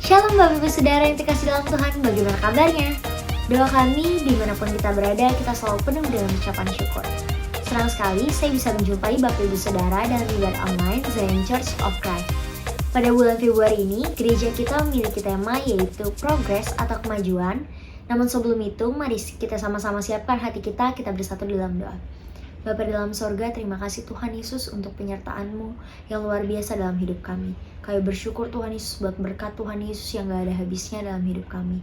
Shalom Bapak Ibu Saudara yang dikasih dalam Tuhan, bagaimana kabarnya? Doa kami dimanapun kita berada, kita selalu penuh dengan ucapan syukur. Senang sekali saya bisa menjumpai Bapak Ibu Saudara dalam ibadah online Zion Church of Christ. Pada bulan Februari ini, gereja kita memiliki tema yaitu progres atau kemajuan. Namun sebelum itu, mari kita sama-sama siapkan hati kita bersatu dalam doa. Bapa dalam sorga, terima kasih Tuhan Yesus untuk penyertaan-Mu yang luar biasa dalam hidup kami. Kami bersyukur Tuhan Yesus buat berkat Tuhan Yesus yang gak ada habisnya dalam hidup kami.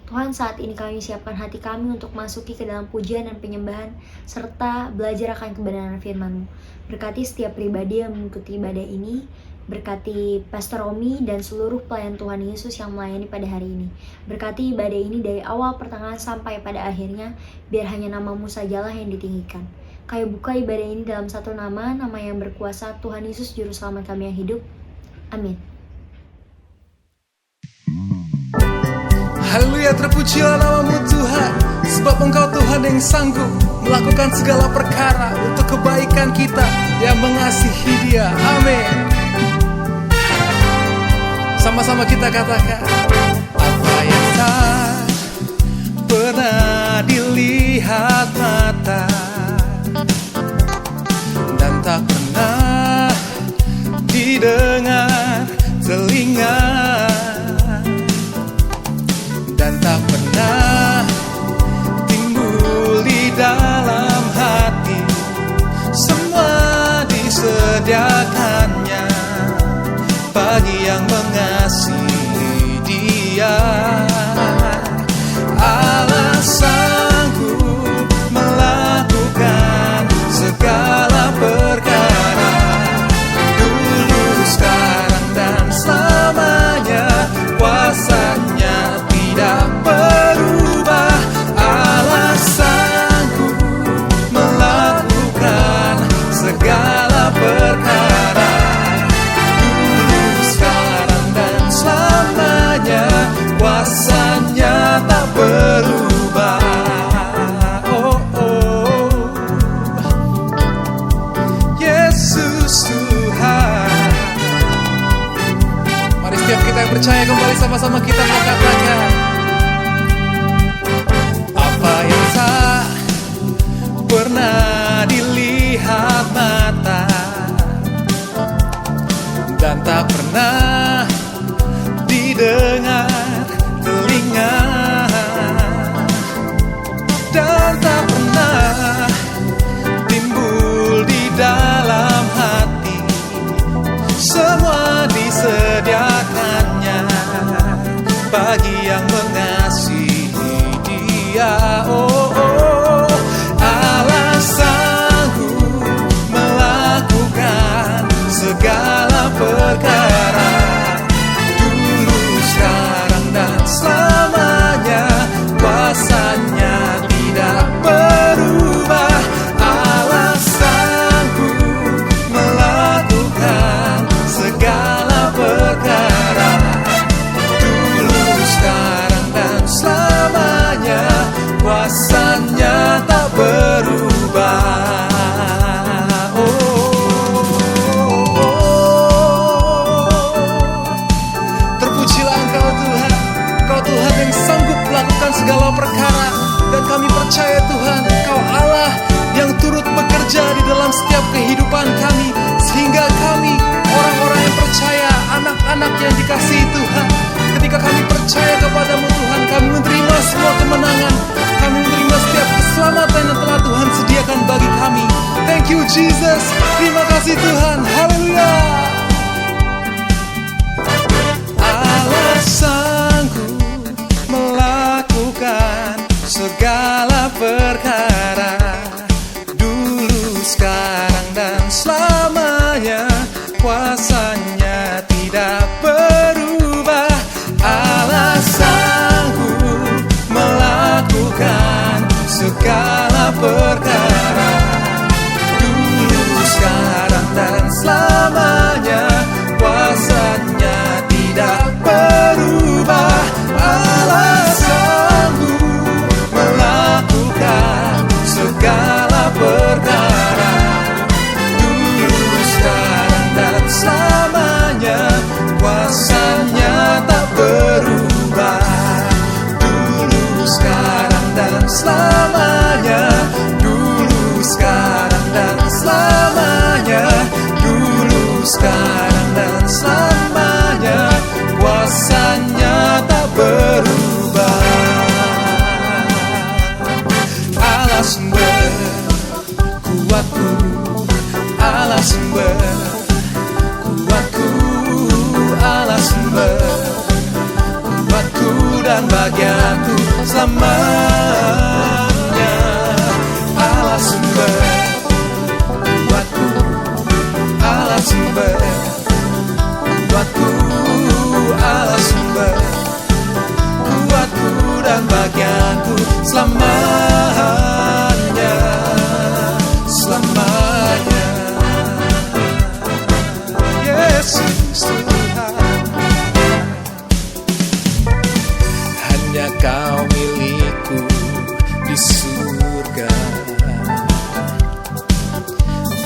Tuhan, saat ini kami siapkan hati kami untuk masuki ke dalam pujian dan penyembahan, serta belajar akan kebenaran firman-Mu. Berkati setiap pribadi yang mengikuti ibadah ini, berkati Pastor Romi dan seluruh pelayan Tuhan Yesus yang melayani pada hari ini. Berkati ibadah ini dari awal pertengahan sampai pada akhirnya, biar hanya nama-Mu sajalah yang ditinggikan. Kami buka ibadah ini dalam satu nama yang berkuasa, Tuhan Yesus Juru Selamat kami yang hidup. Amin. Haleluya, terpujilah nama-Mu Tuhan, sebab Engkau Tuhan yang sanggup melakukan segala perkara untuk kebaikan kita yang mengasihi Dia. Amin. Sama-sama kita katakan, apa yang tak pernah dilihat mata dan tak pernah didengar telinga dan tak pernah timbul di dalam hati, semua disediakannya bagi yang mengasihi Dia. Allah sanggup melakukan segala perkara, dulu, sekarang, dan selamanya. Kuasanya tidak berubah. Allah sanggup melakukan segala perkara, dulu, sekarang, dan selamanya. Kuasanya tak berubah. Yesus Tuhan. Mari setiap kita yang percaya kembali sama-sama kita mengatakan, apa yang tak pernah dilihat mata dan tak pernah didengar telinga dan tak pernah timbul di dalam hati, semua disediakannya bagi yang kasih Tuhan, haleluya. Allah sanggup melakukan segala perkara, dulu, sekarang, dan selamanya. Kuasanya tidak berubah. Allah sanggup melakukan segala perkara, dulu, sekarang, dan selamanya. Kuasanya tidak berubah. Allah sanggup melakukan segala perkara, dulu, sekarang, dan selamanya. Kuasanya tak berubah, dulu, sekarang, dan selamanya. Dulu, sekarang, dan selamanya. Dulu, sekarang, dan selamanya. Kuasanya tak berubah. Allah sumber kuatku, Allah sumber kuatku, Allah sumber kuatku dan bagianku selamanya. Allah sumber kuatku, Allah sumber kuatku, Allah sumber kuatku dan bagianku selamanya, selamanya. Yesus Tuhan, hanya Kau milikku di surga.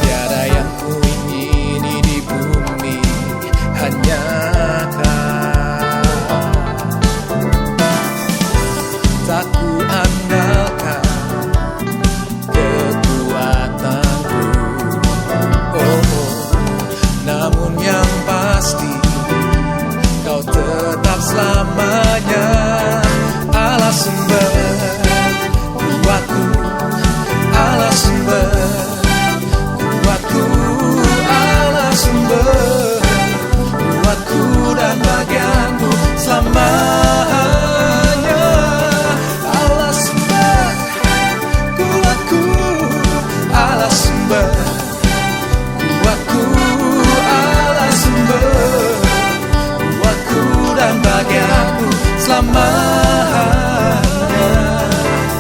Tiada yang ku ingini di bumi, hanya Kau. Tak ku andalkan kekuatanku, namun yang pasti Kau tetap selamanya. Allah sumber kuatku, Allah sumber kuatku, Allah sumber kuatku dan bagianku selamanya. Allah sumber kuatku, Allah sumber kuatku, Allah sumber kuatku dan bagianku selamanya.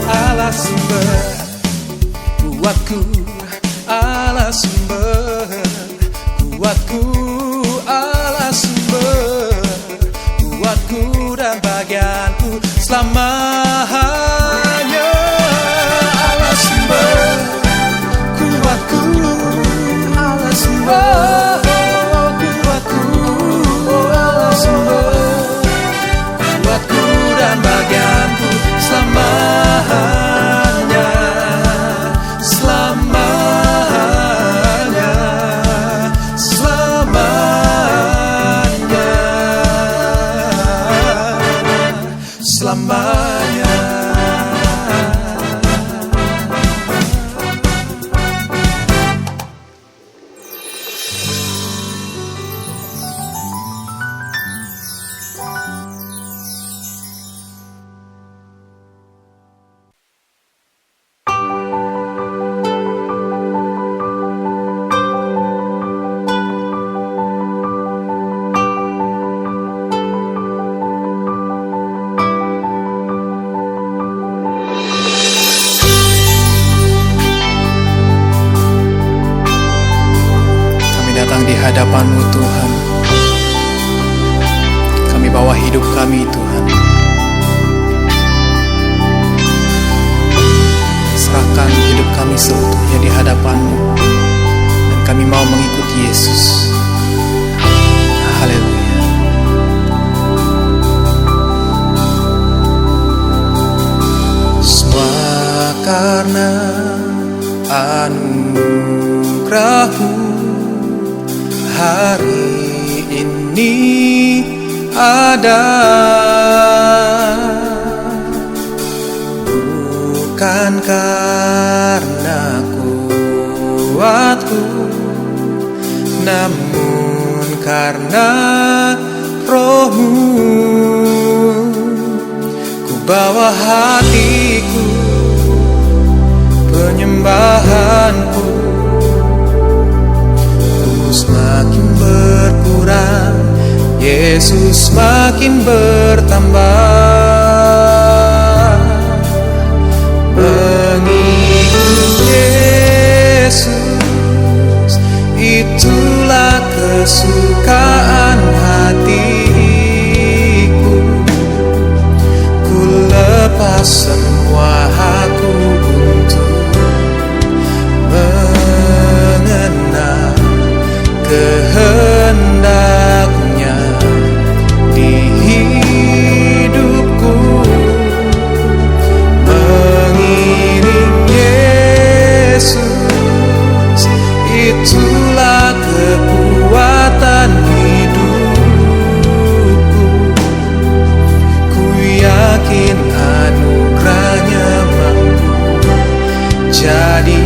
Allah sumber kuatku, Allah sumber kuatku, Allah sumber kuatku dan bagianku selamanya. Allah sumber kuatku, Allah sumber kuatku, Allah sumber kuatku dan bagianku selamanya, selamanya, selamanya, selamanya. Datang di hadapan-Mu Tuhan, kami bawa hidup kami Tuhan, serahkan hidup kami seutuhnya di hadapan-Mu, dan kami mau mengikuti Yesus. Haleluya. Semua karena anugerah-Mu hari ini ada, bukan karena kuatku, namun karena Roh-Mu ku bawa hatiku, penyembahanku ku semakin berkurang, Yesus semakin bertambah. Mengikut Yesus, itulah kesukaan hatiku. Ku lepas semua hakku untuk mengenal kehendak-Nya di hidupku. Mengiring Yesus, itulah kekuatan hidupku. Ku yakin anugerah-Nya mampu jadikanku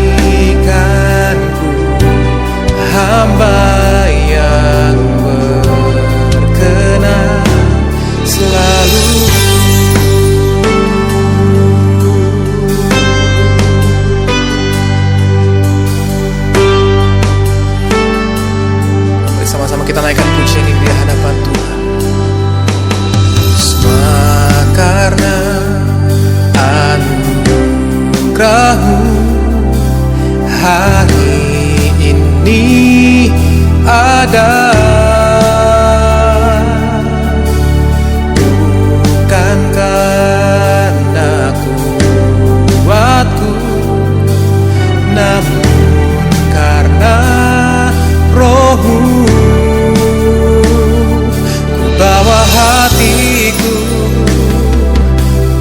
hamba yang berkenan selalu. Sama-sama kita naikkan pujian ini di hadapan Tuhan. Semua karena anugerah-Mu hari ini ada, bukan karena kuatku, namun karena Roh-Mu. Ku bawa hatiku,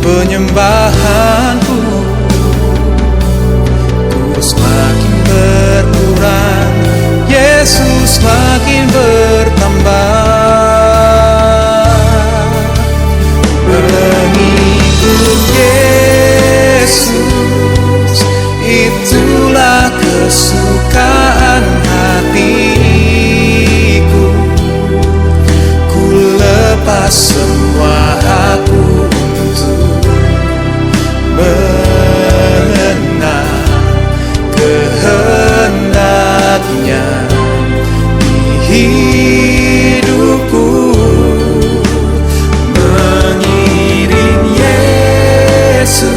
penyembahanku ku semakin berkurang, Yesus semakin bertambah. Mengikut Yesus, itulah kesukaan hatiku. Ku lepas semua hakku untuk mengenal kehendak-Nya di hidupku. Mengiring Yesus,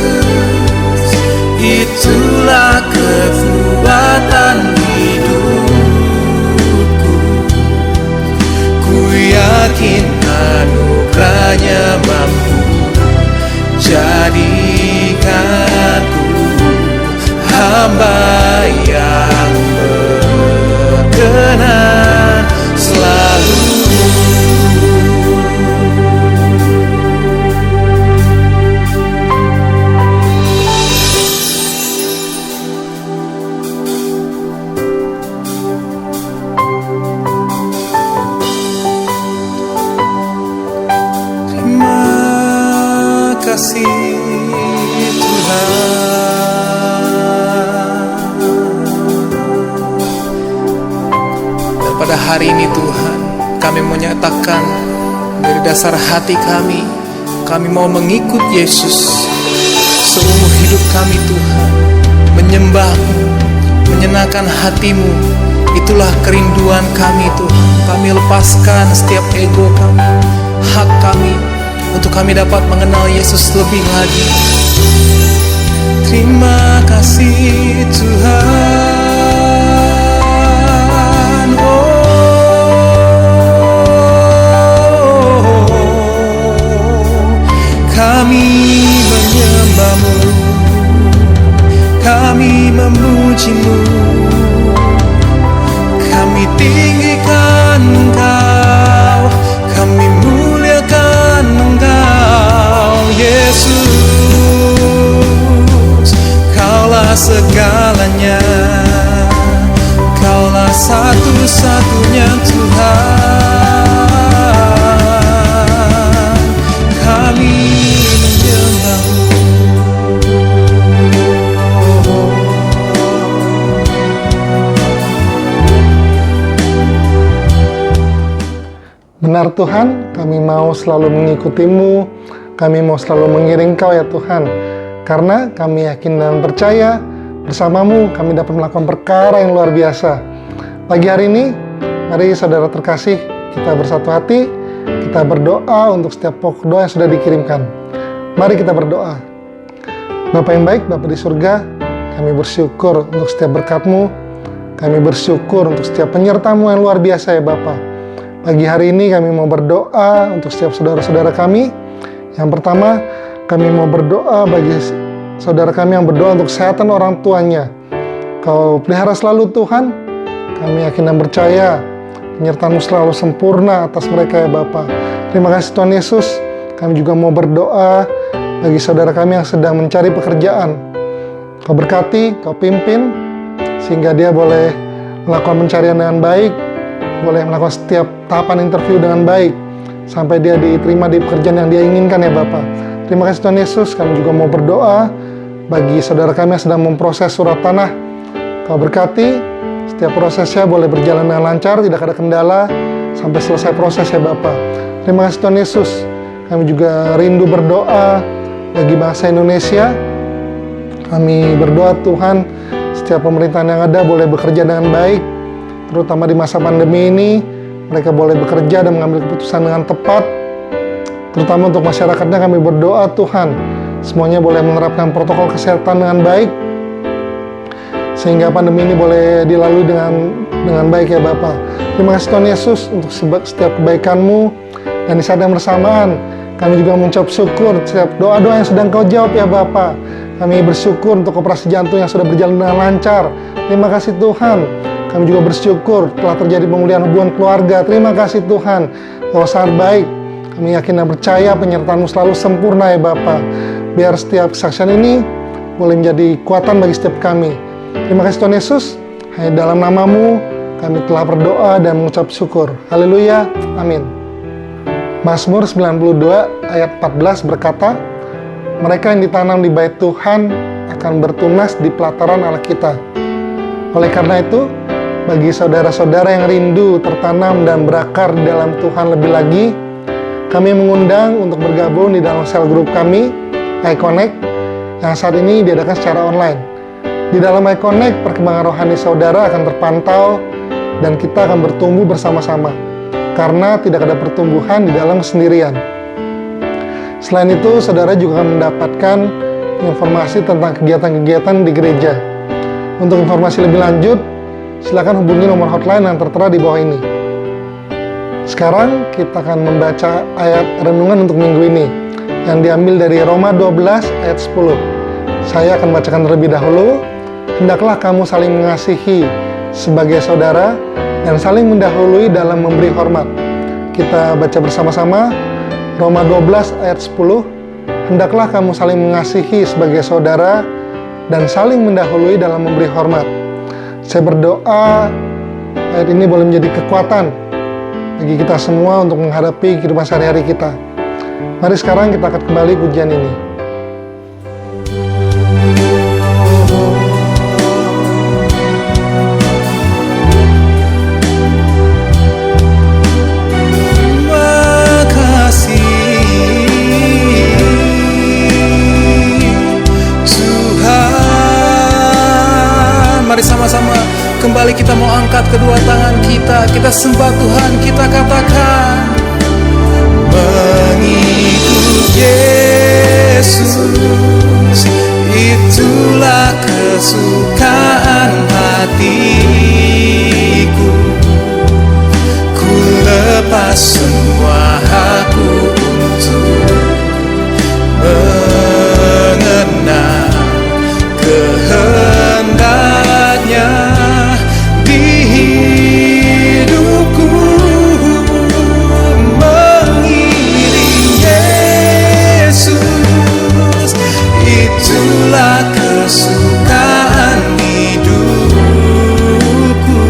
itulah kekuatan hidupku. Ku yakin anugerah-Nya mampu jadikanku hamba yang berkenan selalu. Terima kasih pada hari ini Tuhan, kami menyatakan dari dasar hati kami mau mengikut Yesus seumur hidup kami Tuhan. Menyembah-Mu, menyenangkan hati-Mu, itulah kerinduan kami Tuhan. Kami lepaskan setiap ego kami, hak kami, untuk kami dapat mengenal Yesus lebih lagi. Terima kasih Tuhan. Kami menyembah-Mu, kami memuji-Mu, kami tinggikan Engkau, kami muliakan Engkau Yesus. Kaulah segalanya. Benar Tuhan, kami mau selalu mengikuti-Mu, kami mau selalu mengiring Kau ya Tuhan. Karena kami yakin dan percaya bersama-Mu kami dapat melakukan perkara yang luar biasa. Pagi hari ini, mari saudara terkasih, kita bersatu hati, kita berdoa untuk setiap pokok doa yang sudah dikirimkan. Mari kita berdoa. Bapa yang baik, Bapa di surga, kami bersyukur untuk setiap berkat-Mu, kami bersyukur untuk setiap penyerta-Mu yang luar biasa ya Bapa. Pagi hari ini kami mau berdoa untuk setiap saudara-saudara kami. Yang pertama, kami mau berdoa bagi saudara kami yang berdoa untuk kesehatan orang tuanya. Kau pelihara selalu Tuhan, kami yakin dan percaya penyertaan-Mu selalu sempurna atas mereka ya Bapa. Terima kasih Tuhan Yesus. Kami juga mau berdoa bagi saudara kami yang sedang mencari pekerjaan. Kau berkati, Kau pimpin, sehingga dia boleh melakukan pencarian dengan baik, boleh melakukan setiap tahapan interview dengan baik, sampai dia diterima di pekerjaan yang dia inginkan ya Bapa. Terima kasih Tuhan Yesus. Kami juga mau berdoa bagi saudara kami yang sedang memproses surat tanah. Kau berkati, setiap prosesnya boleh berjalan dengan lancar, tidak ada kendala, sampai selesai proses ya Bapa. Terima kasih Tuhan Yesus. Kami juga rindu berdoa bagi bangsa Indonesia. Kami berdoa Tuhan, setiap pemerintahan yang ada boleh bekerja dengan baik, terutama di masa pandemi ini, mereka boleh bekerja dan mengambil keputusan dengan tepat. Terutama untuk masyarakatnya kami berdoa Tuhan, semuanya boleh menerapkan protokol kesehatan dengan baik, sehingga pandemi ini boleh dilalui dengan baik ya Bapa. Terima kasih Tuhan Yesus untuk setiap kebaikan-Mu, dan di saat yang bersamaan, kami juga mengucap syukur setiap doa-doa yang sedang Kau jawab ya Bapa. Kami bersyukur untuk operasi jantung yang sudah berjalan dengan lancar. Terima kasih Tuhan. Kami juga bersyukur telah terjadi pemulihan hubungan keluarga. Terima kasih Tuhan, Kau sangat baik. Kami yakin dan percaya penyertaan-Mu selalu sempurna ya Bapa. Biar setiap kesaksian ini boleh menjadi kekuatan bagi setiap kami. Terima kasih Tuhan Yesus. Hanya dalam nama-Mu kami telah berdoa dan mengucap syukur. Haleluya, amin. Mazmur 92 ayat 14 berkata, mereka yang ditanam di bait Tuhan akan bertunas di pelataran Allah kita. Oleh karena itu, bagi saudara-saudara yang rindu tertanam dan berakar di dalam Tuhan lebih lagi, kami mengundang untuk bergabung di dalam sel grup kami, iConnect, yang saat ini diadakan secara online. Di dalam iConnect, perkembangan rohani saudara akan terpantau dan kita akan bertumbuh bersama-sama, karena tidak ada pertumbuhan di dalam kesendirian. Selain itu, saudara juga akan mendapatkan informasi tentang kegiatan-kegiatan di gereja. Untuk informasi lebih lanjut, silakan hubungi nomor hotline yang tertera di bawah ini. Sekarang kita akan membaca ayat renungan untuk minggu ini, yang diambil dari Roma 12 ayat 10. Saya akan bacakan terlebih dahulu. Hendaklah kamu saling mengasihi sebagai saudara dan saling mendahului dalam memberi hormat. Kita baca bersama-sama Roma 12 ayat 10. Hendaklah kamu saling mengasihi sebagai saudara dan saling mendahului dalam memberi hormat. Saya berdoa ayat ini boleh menjadi kekuatan bagi kita semua untuk menghadapi kehidupan sehari-hari kita. Mari sekarang kita akan kembali ujian ini. Mari sama-sama kembali kita mau angkat kedua tangan kita sembah Tuhan, kita katakan mengikut Yesus, itulah kesukaan hatiku. Ku lepas semua hakku untuk mengenal kehendaknya di hidupku. Mengiring Yesus, itulah kesukaan hidupku.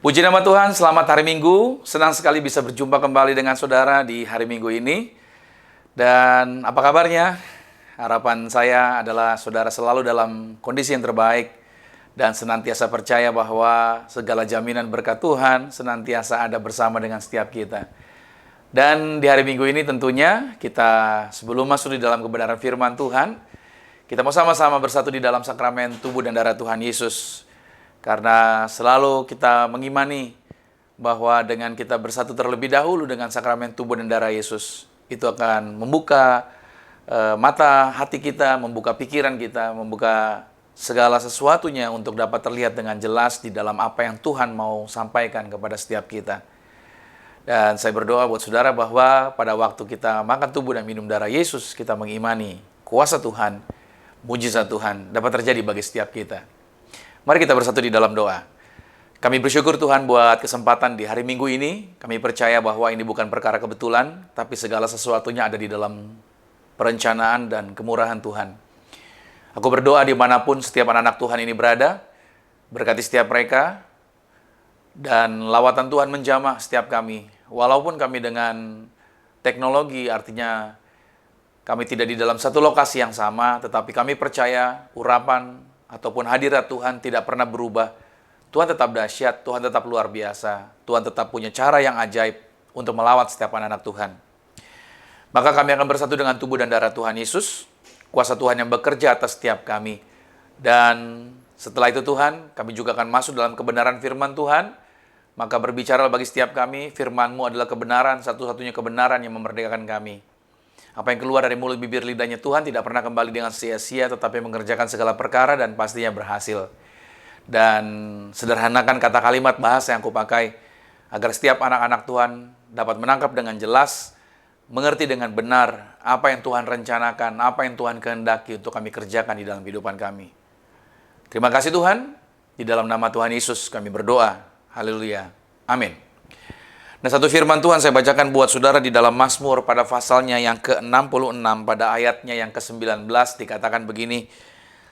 Puji nama Tuhan, selamat hari Minggu. Senang sekali bisa berjumpa kembali dengan saudara di hari Minggu ini. Dan apa kabarnya? Harapan saya adalah saudara selalu dalam kondisi yang terbaik dan senantiasa percaya bahwa segala jaminan berkat Tuhan senantiasa ada bersama dengan setiap kita. Dan di hari Minggu ini tentunya kita sebelum masuk di dalam kebenaran firman Tuhan, kita mau sama-sama bersatu di dalam sakramen tubuh dan darah Tuhan Yesus. Karena selalu kita mengimani bahwa dengan kita bersatu terlebih dahulu dengan sakramen tubuh dan darah Yesus, itu akan membuka mata hati kita, membuka pikiran kita, membuka segala sesuatunya untuk dapat terlihat dengan jelas di dalam apa yang Tuhan mau sampaikan kepada setiap kita. Dan saya berdoa buat saudara bahwa pada waktu kita makan tubuh dan minum darah Yesus, kita mengimani kuasa Tuhan, mujizat Tuhan dapat terjadi bagi setiap kita. Mari kita bersatu di dalam doa. Kami bersyukur Tuhan buat kesempatan di hari Minggu ini. Kami percaya bahwa ini bukan perkara kebetulan, tapi segala sesuatunya ada di dalam perencanaan dan kemurahan Tuhan. Aku berdoa dimanapun setiap anak-anak Tuhan ini berada, berkati setiap mereka, dan lawatan Tuhan menjamah setiap kami. Walaupun kami dengan teknologi, artinya kami tidak di dalam satu lokasi yang sama, tetapi kami percaya urapan ataupun hadirat Tuhan tidak pernah berubah. Tuhan tetap dahsyat, Tuhan tetap luar biasa, Tuhan tetap punya cara yang ajaib untuk melawat setiap anak-anak Tuhan. Maka kami akan bersatu dengan tubuh dan darah Tuhan Yesus, kuasa Tuhan yang bekerja atas setiap kami. Dan setelah itu Tuhan, kami juga akan masuk dalam kebenaran firman Tuhan. Maka berbicara bagi setiap kami, firman-Mu adalah kebenaran, satu-satunya kebenaran yang memerdekakan kami. Apa yang keluar dari mulut bibir lidahnya Tuhan tidak pernah kembali dengan sia-sia, tetapi mengerjakan segala perkara dan pastinya berhasil. Dan sederhanakan kata kalimat bahasa yang kupakai, agar setiap anak-anak Tuhan dapat menangkap dengan jelas, mengerti dengan benar apa yang Tuhan rencanakan, apa yang Tuhan kehendaki untuk kami kerjakan di dalam kehidupan kami. Terima kasih Tuhan, di dalam nama Tuhan Yesus kami berdoa. Haleluya. Amin. Nah, satu firman Tuhan saya bacakan buat saudara di dalam Mazmur pada pasalnya yang ke-66 pada ayatnya yang ke-19 dikatakan begini,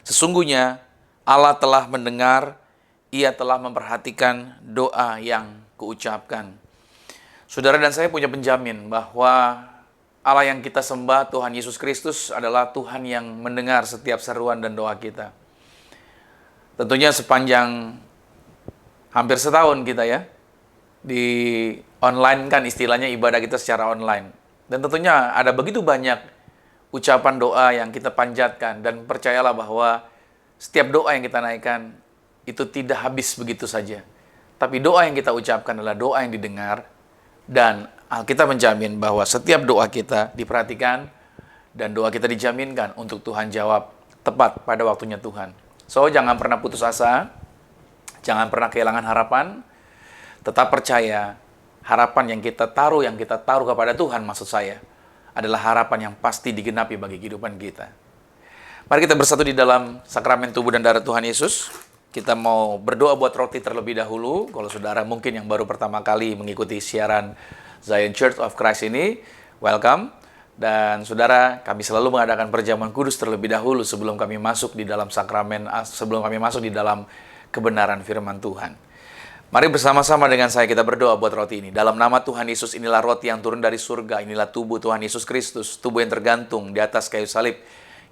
sesungguhnya Allah telah mendengar, Ia telah memperhatikan doa yang kuucapkan. Saudara dan saya punya penjamin bahwa Allah yang kita sembah, Tuhan Yesus Kristus adalah Tuhan yang mendengar setiap seruan dan doa kita. Tentunya sepanjang hampir setahun kita ya, di online kan istilahnya ibadah kita secara online. Dan tentunya ada begitu banyak ucapan doa yang kita panjatkan. Dan percayalah bahwa setiap doa yang kita naikkan itu tidak habis begitu saja. Tapi doa yang kita ucapkan adalah doa yang didengar. Dan Alkitab menjamin bahwa setiap doa kita diperhatikan dan doa kita dijaminkan untuk Tuhan jawab tepat pada waktunya Tuhan. So, jangan pernah putus asa, jangan pernah kehilangan harapan. Tetap percaya, harapan yang kita taruh kepada Tuhan maksud saya, adalah harapan yang pasti digenapi bagi kehidupan kita. Mari kita bersatu di dalam sakramen tubuh dan darah Tuhan Yesus. Kita mau berdoa buat roti terlebih dahulu. Kalau saudara mungkin yang baru pertama kali mengikuti siaran Zion Church of Christ ini, welcome. Dan saudara, kami selalu mengadakan perjamuan kudus terlebih dahulu sebelum kami masuk di dalam sakramen, sebelum kami masuk di dalam kebenaran firman Tuhan. Mari bersama-sama dengan saya kita berdoa buat roti ini. Dalam nama Tuhan Yesus, inilah roti yang turun dari surga. Inilah tubuh Tuhan Yesus Kristus, tubuh yang tergantung di atas kayu salib,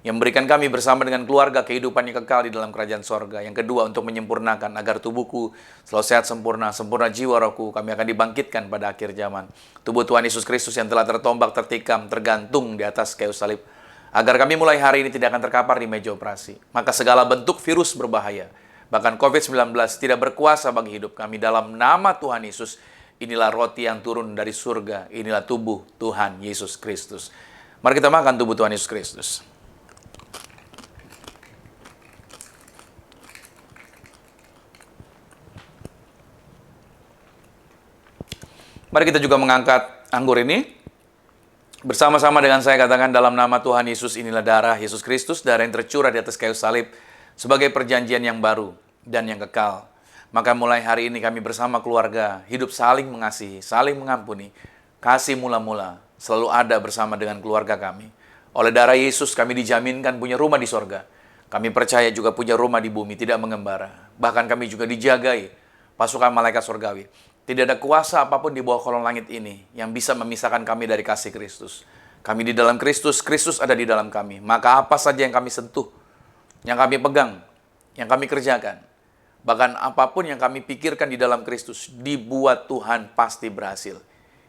yang memberikan kami bersama dengan keluarga kehidupan yang kekal di dalam kerajaan sorga. Yang kedua, untuk menyempurnakan agar tubuhku selalu sehat sempurna, sempurna jiwa rohku, kami akan dibangkitkan pada akhir zaman. Tubuh Tuhan Yesus Kristus yang telah tertombak, tertikam, tergantung di atas kayu salib, agar kami mulai hari ini tidak akan terkapar di meja operasi. Maka segala bentuk virus berbahaya, bahkan COVID-19 tidak berkuasa bagi hidup kami. Dalam nama Tuhan Yesus, inilah roti yang turun dari surga. Inilah tubuh Tuhan Yesus Kristus. Mari kita makan tubuh Tuhan Yesus Kristus. Mari kita juga mengangkat anggur ini. Bersama-sama dengan saya katakan, dalam nama Tuhan Yesus, inilah darah Yesus Kristus, darah yang tercurah di atas kayu salib, sebagai perjanjian yang baru dan yang kekal. Maka mulai hari ini kami bersama keluarga hidup saling mengasihi, saling mengampuni. Kasih mula-mula selalu ada bersama dengan keluarga kami. Oleh darah Yesus kami dijaminkan punya rumah di sorga. Kami percaya juga punya rumah di bumi, tidak mengembara. Bahkan kami juga dijagai pasukan malaikat surgawi. Tidak ada kuasa apapun di bawah kolong langit ini yang bisa memisahkan kami dari kasih Kristus. Kami di dalam Kristus, Kristus ada di dalam kami. Maka apa saja yang kami sentuh, yang kami pegang, yang kami kerjakan, bahkan apapun yang kami pikirkan di dalam Kristus, dibuat Tuhan pasti berhasil.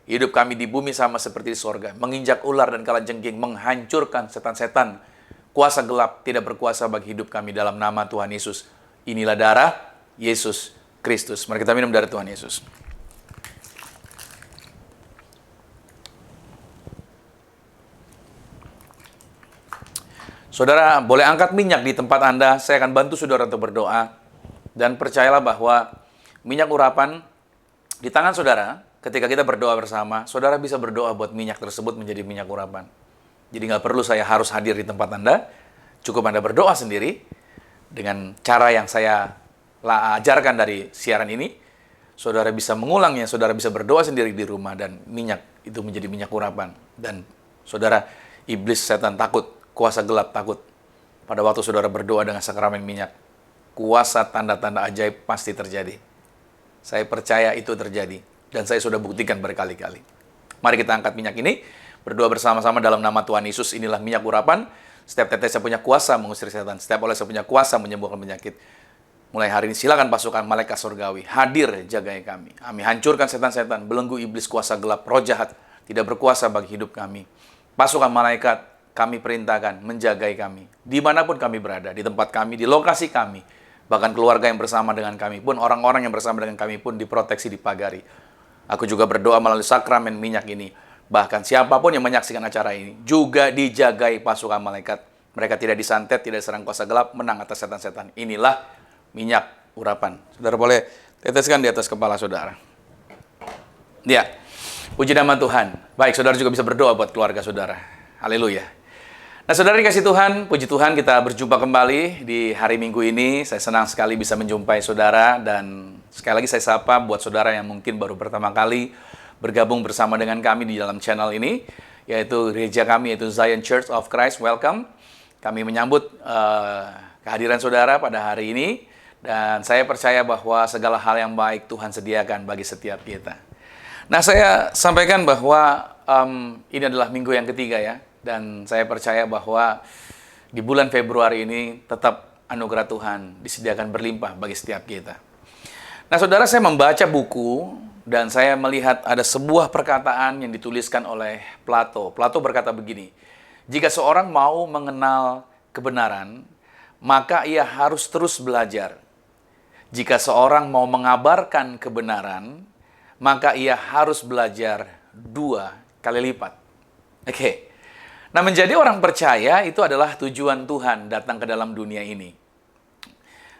Hidup kami di bumi sama seperti di sorga, menginjak ular dan kalajengking, menghancurkan setan-setan. Kuasa gelap tidak berkuasa bagi hidup kami dalam nama Tuhan Yesus. Inilah darah Yesus Kristus. Mari kita minum darah Tuhan Yesus. Saudara, boleh angkat minyak di tempat Anda. Saya akan bantu saudara untuk berdoa. Dan percayalah bahwa minyak urapan di tangan saudara, ketika kita berdoa bersama, saudara bisa berdoa buat minyak tersebut menjadi minyak urapan. Jadi nggak perlu saya harus hadir di tempat Anda. Cukup Anda berdoa sendiri dengan cara yang saya ajarkan dari siaran ini. Saudara bisa mengulangnya, saudara bisa berdoa sendiri di rumah dan minyak itu menjadi minyak urapan. Dan saudara, iblis setan takut. Kuasa gelap takut. Pada waktu saudara berdoa dengan sakramen minyak, kuasa tanda-tanda ajaib pasti terjadi. Saya percaya itu terjadi. Dan saya sudah buktikan berkali-kali. Mari kita angkat minyak ini, berdoa bersama-sama dalam nama Tuhan Yesus. Inilah minyak urapan. Setiap tetesnya punya kuasa mengusir setan. Setiap olesnya punya kuasa menyembuhkan penyakit. Mulai hari ini silakan pasukan malaikat surgawi hadir jagai kami. Kami hancurkan setan-setan, belenggu iblis kuasa gelap, roh jahat tidak berkuasa bagi hidup kami. Pasukan malaikat kami perintahkan menjagai kami, dimanapun kami berada, di tempat kami, di lokasi kami, bahkan keluarga yang bersama dengan kami pun, orang-orang yang bersama dengan kami pun diproteksi, dipagari. Aku juga berdoa melalui sakramen minyak ini, bahkan siapapun yang menyaksikan acara ini, juga dijagai pasukan malaikat. Mereka tidak disantet, tidak diserang kuasa gelap, menang atas setan-setan. Inilah minyak urapan. Saudara boleh teteskan di atas kepala saudara. Ya, puji nama Tuhan. Baik, saudara juga bisa berdoa buat keluarga saudara. Haleluya. Nah, saudara dikasih Tuhan, puji Tuhan kita berjumpa kembali di hari Minggu ini. Saya senang sekali bisa menjumpai saudara dan sekali lagi saya sapa buat saudara yang mungkin baru pertama kali bergabung bersama dengan kami di dalam channel ini, yaitu gereja kami, yaitu Zion Church of Christ. Welcome. Kami menyambut kehadiran saudara pada hari ini dan saya percaya bahwa segala hal yang baik Tuhan sediakan bagi setiap kita. Nah, saya sampaikan bahwa ini adalah minggu yang ketiga ya. Dan saya percaya bahwa di bulan Februari ini tetap anugerah Tuhan disediakan berlimpah bagi setiap kita. Nah, saudara, saya membaca buku dan saya melihat ada sebuah perkataan yang dituliskan oleh Plato. Plato berkata begini, jika seorang mau mengenal kebenaran, maka ia harus terus belajar. Jika seorang mau mengabarkan kebenaran, maka ia harus belajar 2 kali lipat. Oke. Nah, menjadi orang percaya itu adalah tujuan Tuhan datang ke dalam dunia ini.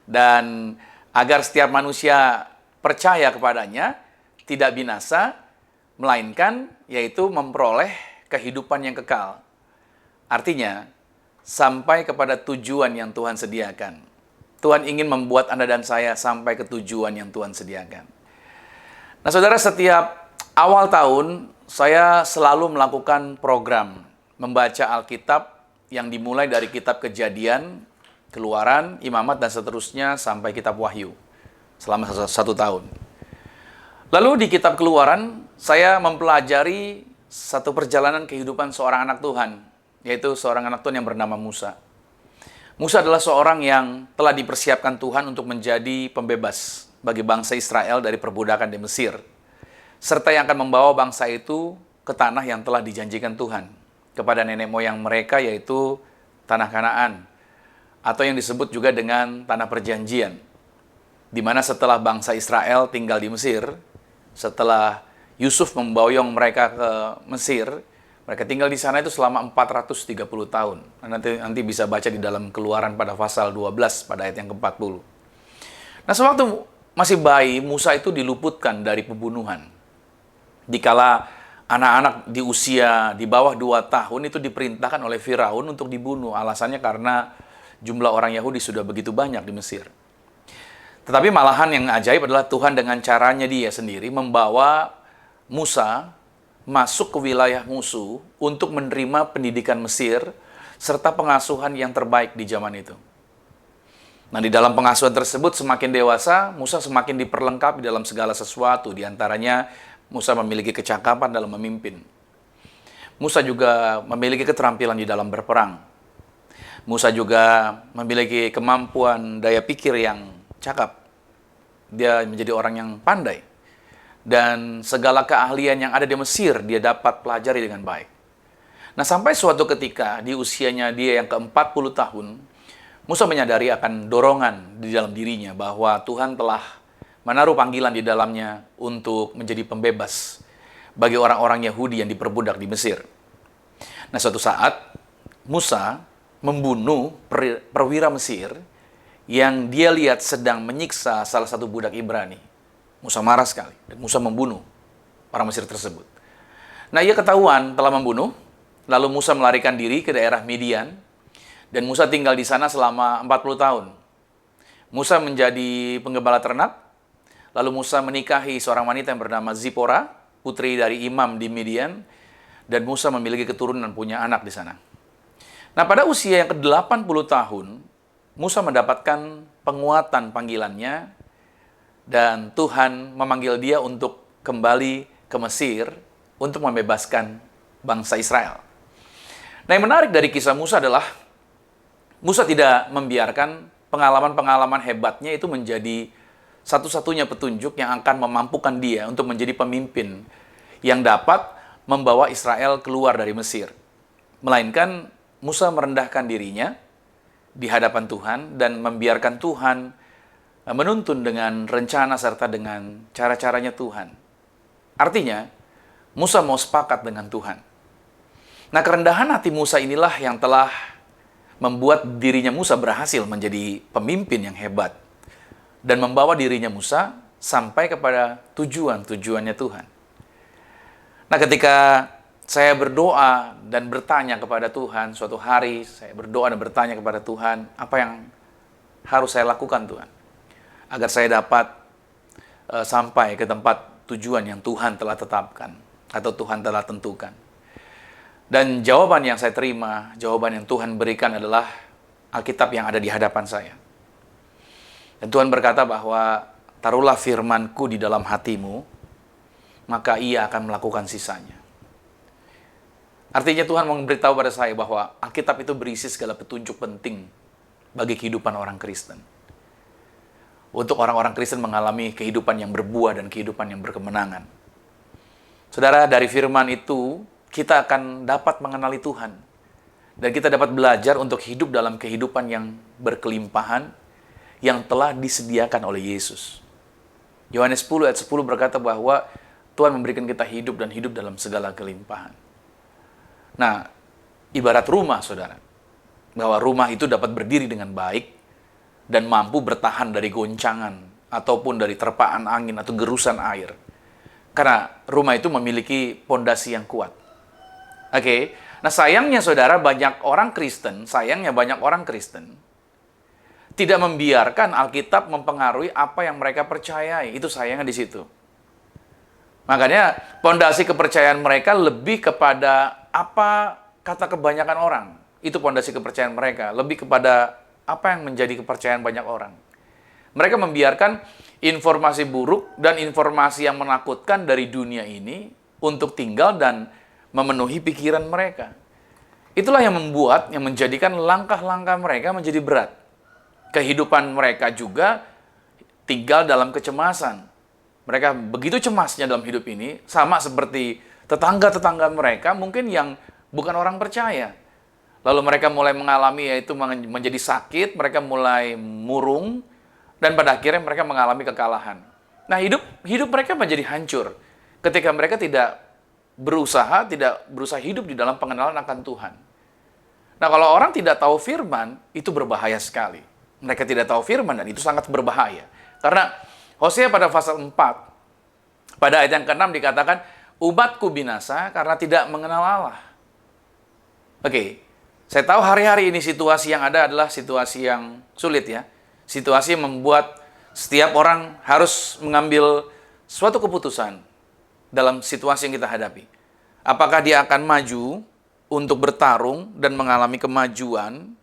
Dan agar setiap manusia percaya kepadanya, tidak binasa, melainkan yaitu memperoleh kehidupan yang kekal. Artinya, sampai kepada tujuan yang Tuhan sediakan. Tuhan ingin membuat Anda dan saya sampai ke tujuan yang Tuhan sediakan. Nah, saudara, setiap awal tahun, saya selalu melakukan program membaca Alkitab yang dimulai dari kitab Kejadian, Keluaran, Imamat, dan seterusnya sampai kitab Wahyu selama 1 tahun. Lalu di kitab Keluaran, saya mempelajari satu perjalanan kehidupan seorang anak Tuhan, yaitu seorang anak Tuhan yang bernama Musa. Musa adalah seorang yang telah dipersiapkan Tuhan untuk menjadi pembebas bagi bangsa Israel dari perbudakan di Mesir, serta yang akan membawa bangsa itu ke tanah yang telah dijanjikan Tuhan kepada nenek moyang mereka, yaitu tanah Kanaan, atau yang disebut juga dengan tanah perjanjian, di mana setelah bangsa Israel tinggal di Mesir, setelah Yusuf memboyong mereka ke Mesir, mereka tinggal di sana itu selama 430 tahun. Nanti bisa baca di dalam Keluaran pada pasal 12 pada ayat yang ke-40. Nah, sewaktu masih bayi, Musa itu diluputkan dari pembunuhan. Dikala anak-anak di usia di bawah 2 tahun itu diperintahkan oleh Firaun untuk dibunuh. Alasannya karena jumlah orang Yahudi sudah begitu banyak di Mesir. Tetapi malahan yang ajaib adalah Tuhan dengan caranya dia sendiri membawa Musa masuk ke wilayah musuh untuk menerima pendidikan Mesir serta pengasuhan yang terbaik di zaman itu. Nah, di dalam pengasuhan tersebut semakin dewasa, Musa semakin diperlengkapi dalam segala sesuatu. Di antaranya, Musa memiliki kecakapan dalam memimpin. Musa juga memiliki keterampilan di dalam berperang. Musa juga memiliki kemampuan daya pikir yang cakap. Dia menjadi orang yang pandai. Dan segala keahlian yang ada di Mesir, dia dapat pelajari dengan baik. Nah, sampai suatu ketika, di usianya dia yang ke-40 tahun, Musa menyadari akan dorongan di dalam dirinya bahwa Tuhan telah menaruh panggilan di dalamnya untuk menjadi pembebas bagi orang-orang Yahudi yang diperbudak di Mesir. Nah, suatu saat Musa membunuh perwira Mesir yang dia lihat sedang menyiksa salah satu budak Ibrani. Musa marah sekali dan Musa membunuh orang Mesir tersebut. Nah, ia ketahuan telah membunuh, lalu Musa melarikan diri ke daerah Midian. Dan Musa tinggal di sana selama 40 tahun. Musa menjadi penggembala ternak. Lalu Musa menikahi seorang wanita yang bernama Zipora, putri dari imam di Midian. Dan Musa memiliki keturunan punya anak di sana. Nah, pada usia yang ke-80 tahun, Musa mendapatkan penguatan panggilannya. Dan Tuhan memanggil dia untuk kembali ke Mesir untuk membebaskan bangsa Israel. Nah, yang menarik dari kisah Musa adalah Musa tidak membiarkan pengalaman-pengalaman hebatnya itu menjadi satu-satunya petunjuk yang akan memampukan dia untuk menjadi pemimpin yang dapat membawa Israel keluar dari Mesir. Melainkan Musa merendahkan dirinya di hadapan Tuhan dan membiarkan Tuhan menuntun dengan rencana serta dengan cara-caranya Tuhan. Artinya, Musa mau sepakat dengan Tuhan. Nah, kerendahan hati Musa inilah yang telah membuat dirinya Musa berhasil menjadi pemimpin yang hebat dan membawa dirinya Musa sampai kepada tujuan-tujuannya Tuhan. Nah, ketika saya berdoa dan bertanya kepada Tuhan, suatu hari saya berdoa dan bertanya kepada Tuhan, apa yang harus saya lakukan Tuhan? Agar saya dapat sampai ke tempat tujuan yang Tuhan telah tetapkan atau Tuhan telah tentukan. Dan jawaban yang saya terima, jawaban yang Tuhan berikan adalah Alkitab yang ada di hadapan saya. Dan Tuhan berkata bahwa, taruhlah firman-Ku di dalam hatimu, maka ia akan melakukan sisanya. Artinya Tuhan memberitahu pada saya bahwa Alkitab itu berisi segala petunjuk penting bagi kehidupan orang Kristen. Untuk orang-orang Kristen mengalami kehidupan yang berbuah dan kehidupan yang berkemenangan. Saudara, dari firman itu, kita akan dapat mengenali Tuhan. Dan kita dapat belajar untuk hidup dalam kehidupan yang berkelimpahan, yang telah disediakan oleh Yesus. Yohanes 10 ayat 10 berkata bahwa Tuhan memberikan kita hidup dan hidup dalam segala kelimpahan. Nah, ibarat rumah, saudara. Bahwa rumah itu dapat berdiri dengan baik dan mampu bertahan dari goncangan ataupun dari terpaan angin atau gerusan air. Karena rumah itu memiliki pondasi yang kuat. Oke, nah sayangnya saudara banyak orang Kristen tidak membiarkan Alkitab mempengaruhi apa yang mereka percayai. Itu sayangnya di situ. Makanya pondasi kepercayaan mereka lebih kepada apa kata kebanyakan orang. Itu pondasi kepercayaan mereka, lebih kepada apa yang menjadi kepercayaan banyak orang. Mereka membiarkan informasi buruk dan informasi yang menakutkan dari dunia ini untuk tinggal dan memenuhi pikiran mereka. Itulah yang menjadikan langkah-langkah mereka menjadi berat. Kehidupan mereka juga tinggal dalam kecemasan. Mereka begitu cemasnya dalam hidup ini, sama seperti tetangga-tetangga mereka mungkin yang bukan orang percaya. Lalu mereka mulai mengalami yaitu menjadi sakit, mereka mulai murung, dan pada akhirnya mereka mengalami kekalahan. Nah, hidup mereka menjadi hancur ketika mereka tidak berusaha hidup di dalam pengenalan akan Tuhan. Nah, kalau orang tidak tahu firman, itu berbahaya sekali. Mereka tidak tahu firman dan itu sangat berbahaya. Karena Hosea pada pasal 4, pada ayat yang ke-6 dikatakan, umatku binasa karena tidak mengenal Allah. Oke, saya tahu hari-hari ini situasi yang ada adalah situasi yang sulit ya. Situasi yang membuat setiap orang harus mengambil suatu keputusan dalam situasi yang kita hadapi. Apakah dia akan maju untuk bertarung dan mengalami kemajuan,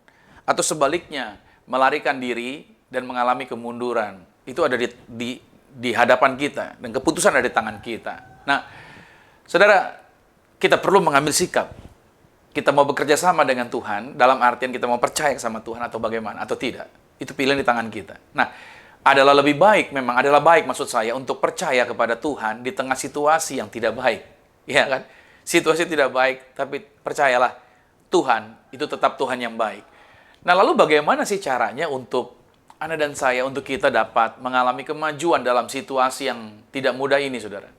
atau sebaliknya melarikan diri dan mengalami kemunduran. Itu ada di hadapan kita, dan keputusan ada di tangan kita. Nah, saudara, kita perlu mengambil sikap. Kita mau bekerja sama dengan Tuhan, dalam artian kita mau percaya sama Tuhan atau bagaimana, atau tidak. Itu pilihan di tangan kita. Nah, adalah baik maksud saya untuk percaya kepada Tuhan di tengah situasi yang tidak baik. Ya kan? Situasi tidak baik, tapi percayalah, Tuhan itu tetap Tuhan yang baik. Nah, lalu bagaimana sih caranya untuk Anda dan saya, untuk kita dapat mengalami kemajuan dalam situasi yang tidak mudah ini, saudara?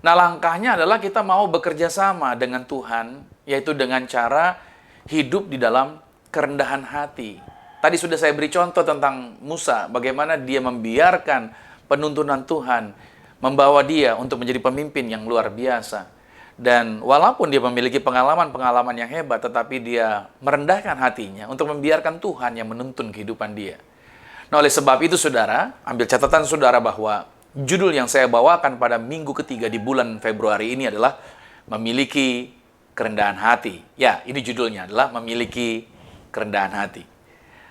Nah, langkahnya adalah kita mau bekerja sama dengan Tuhan, yaitu dengan cara hidup di dalam kerendahan hati. Tadi sudah saya beri contoh tentang Musa, bagaimana dia membiarkan penuntunan Tuhan membawa dia untuk menjadi pemimpin yang luar biasa. Dan walaupun dia memiliki pengalaman-pengalaman yang hebat, tetapi dia merendahkan hatinya untuk membiarkan Tuhan yang menuntun kehidupan dia. Nah, oleh sebab itu, saudara, ambil catatan saudara bahwa judul yang saya bawakan pada minggu ketiga di bulan Februari ini adalah memiliki kerendahan hati. Ya, ini judulnya adalah memiliki kerendahan hati.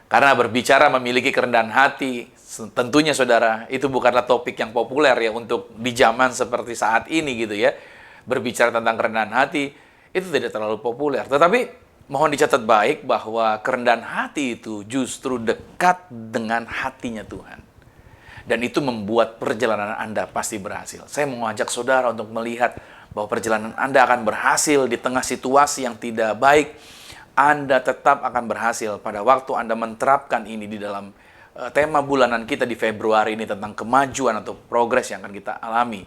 Karena berbicara memiliki kerendahan hati, tentunya saudara, itu bukanlah topik yang populer ya untuk di zaman seperti saat ini gitu ya. Berbicara tentang kerendahan hati, itu tidak terlalu populer. Tetapi mohon dicatat baik bahwa kerendahan hati itu justru dekat dengan hatinya Tuhan. Dan itu membuat perjalanan Anda pasti berhasil. Saya mau mengajak saudara untuk melihat bahwa perjalanan Anda akan berhasil di tengah situasi yang tidak baik. Anda tetap akan berhasil pada waktu Anda menerapkan ini di dalam tema bulanan kita di Februari ini tentang kemajuan atau progres yang akan kita alami.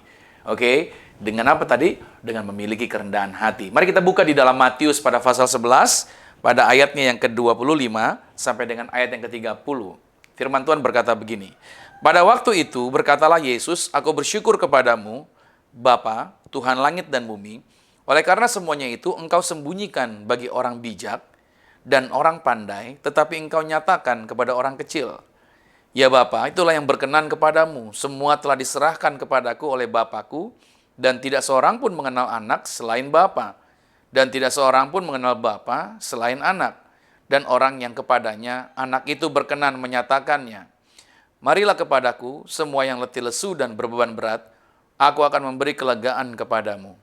Oke? Dengan apa tadi? Dengan memiliki kerendahan hati. Mari kita buka di dalam Matius pada pasal 11, pada ayatnya yang ke-25 sampai dengan ayat yang ke-30. Firman Tuhan berkata begini, "Pada waktu itu berkatalah Yesus, Aku bersyukur kepadamu, Bapa, Tuhan langit dan bumi, oleh karena semuanya itu engkau sembunyikan bagi orang bijak dan orang pandai, tetapi engkau nyatakan kepada orang kecil. Ya Bapa, itulah yang berkenan kepadamu. Semua telah diserahkan kepadaku oleh Bapakku, dan tidak seorang pun mengenal anak selain Bapa, dan tidak seorang pun mengenal Bapa selain anak, dan orang yang kepadanya anak itu berkenan menyatakannya. Marilah kepadaku, semua yang letih lesu dan berbeban berat, aku akan memberi kelegaan kepadamu.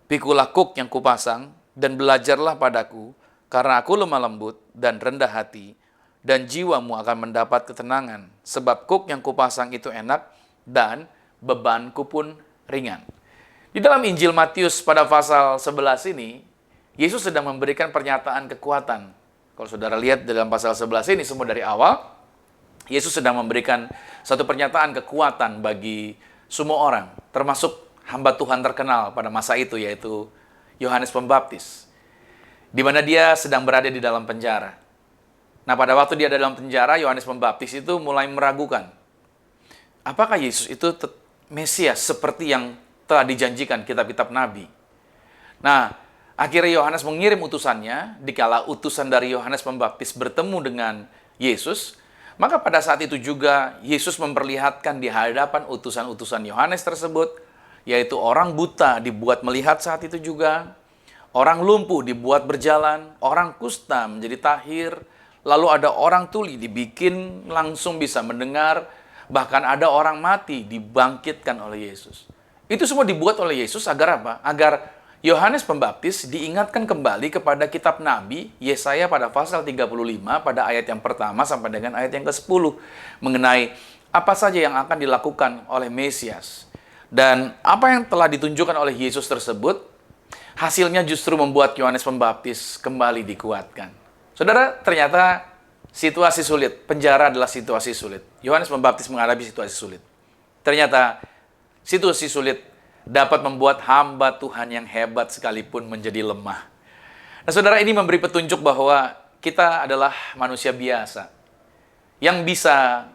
Pikulah kuk yang kupasang, dan belajarlah padaku, karena aku lemah lembut dan rendah hati, dan jiwamu akan mendapat ketenangan, sebab kuk yang kupasang itu enak, dan bebanku pun ringan." Di dalam Injil Matius pada pasal 11 ini, Yesus sedang memberikan pernyataan kekuatan. Kalau saudara lihat dalam pasal 11 ini, semua dari awal, Yesus sedang memberikan satu pernyataan kekuatan bagi semua orang, termasuk hamba Tuhan terkenal pada masa itu, yaitu Yohanes Pembaptis, di mana dia sedang berada di dalam penjara. Nah, pada waktu dia ada dalam penjara, Yohanes Pembaptis itu mulai meragukan, apakah Yesus itu Mesias seperti yang telah dijanjikan kitab-kitab Nabi. Nah, akhirnya Yohanes mengirim utusannya. Dikala utusan dari Yohanes Pembaptis bertemu dengan Yesus, maka pada saat itu juga Yesus memperlihatkan di hadapan utusan-utusan Yohanes tersebut, yaitu orang buta dibuat melihat saat itu juga, orang lumpuh dibuat berjalan, orang kusta menjadi tahir, lalu ada orang tuli dibikin langsung bisa mendengar, bahkan ada orang mati dibangkitkan oleh Yesus. Itu semua dibuat oleh Yesus agar apa? Agar Yohanes Pembaptis diingatkan kembali kepada kitab Nabi Yesaya pada pasal 35 pada ayat yang pertama sampai dengan ayat yang ke-10 mengenai apa saja yang akan dilakukan oleh Mesias. Dan apa yang telah ditunjukkan oleh Yesus tersebut, hasilnya justru membuat Yohanes Pembaptis kembali dikuatkan. Saudara, ternyata situasi sulit, penjara adalah situasi sulit. Yohanes Pembaptis menghadapi situasi sulit. Ternyata situasi sulit dapat membuat hamba Tuhan yang hebat sekalipun menjadi lemah. Nah, saudara, ini memberi petunjuk bahwa kita adalah manusia biasa yang bisa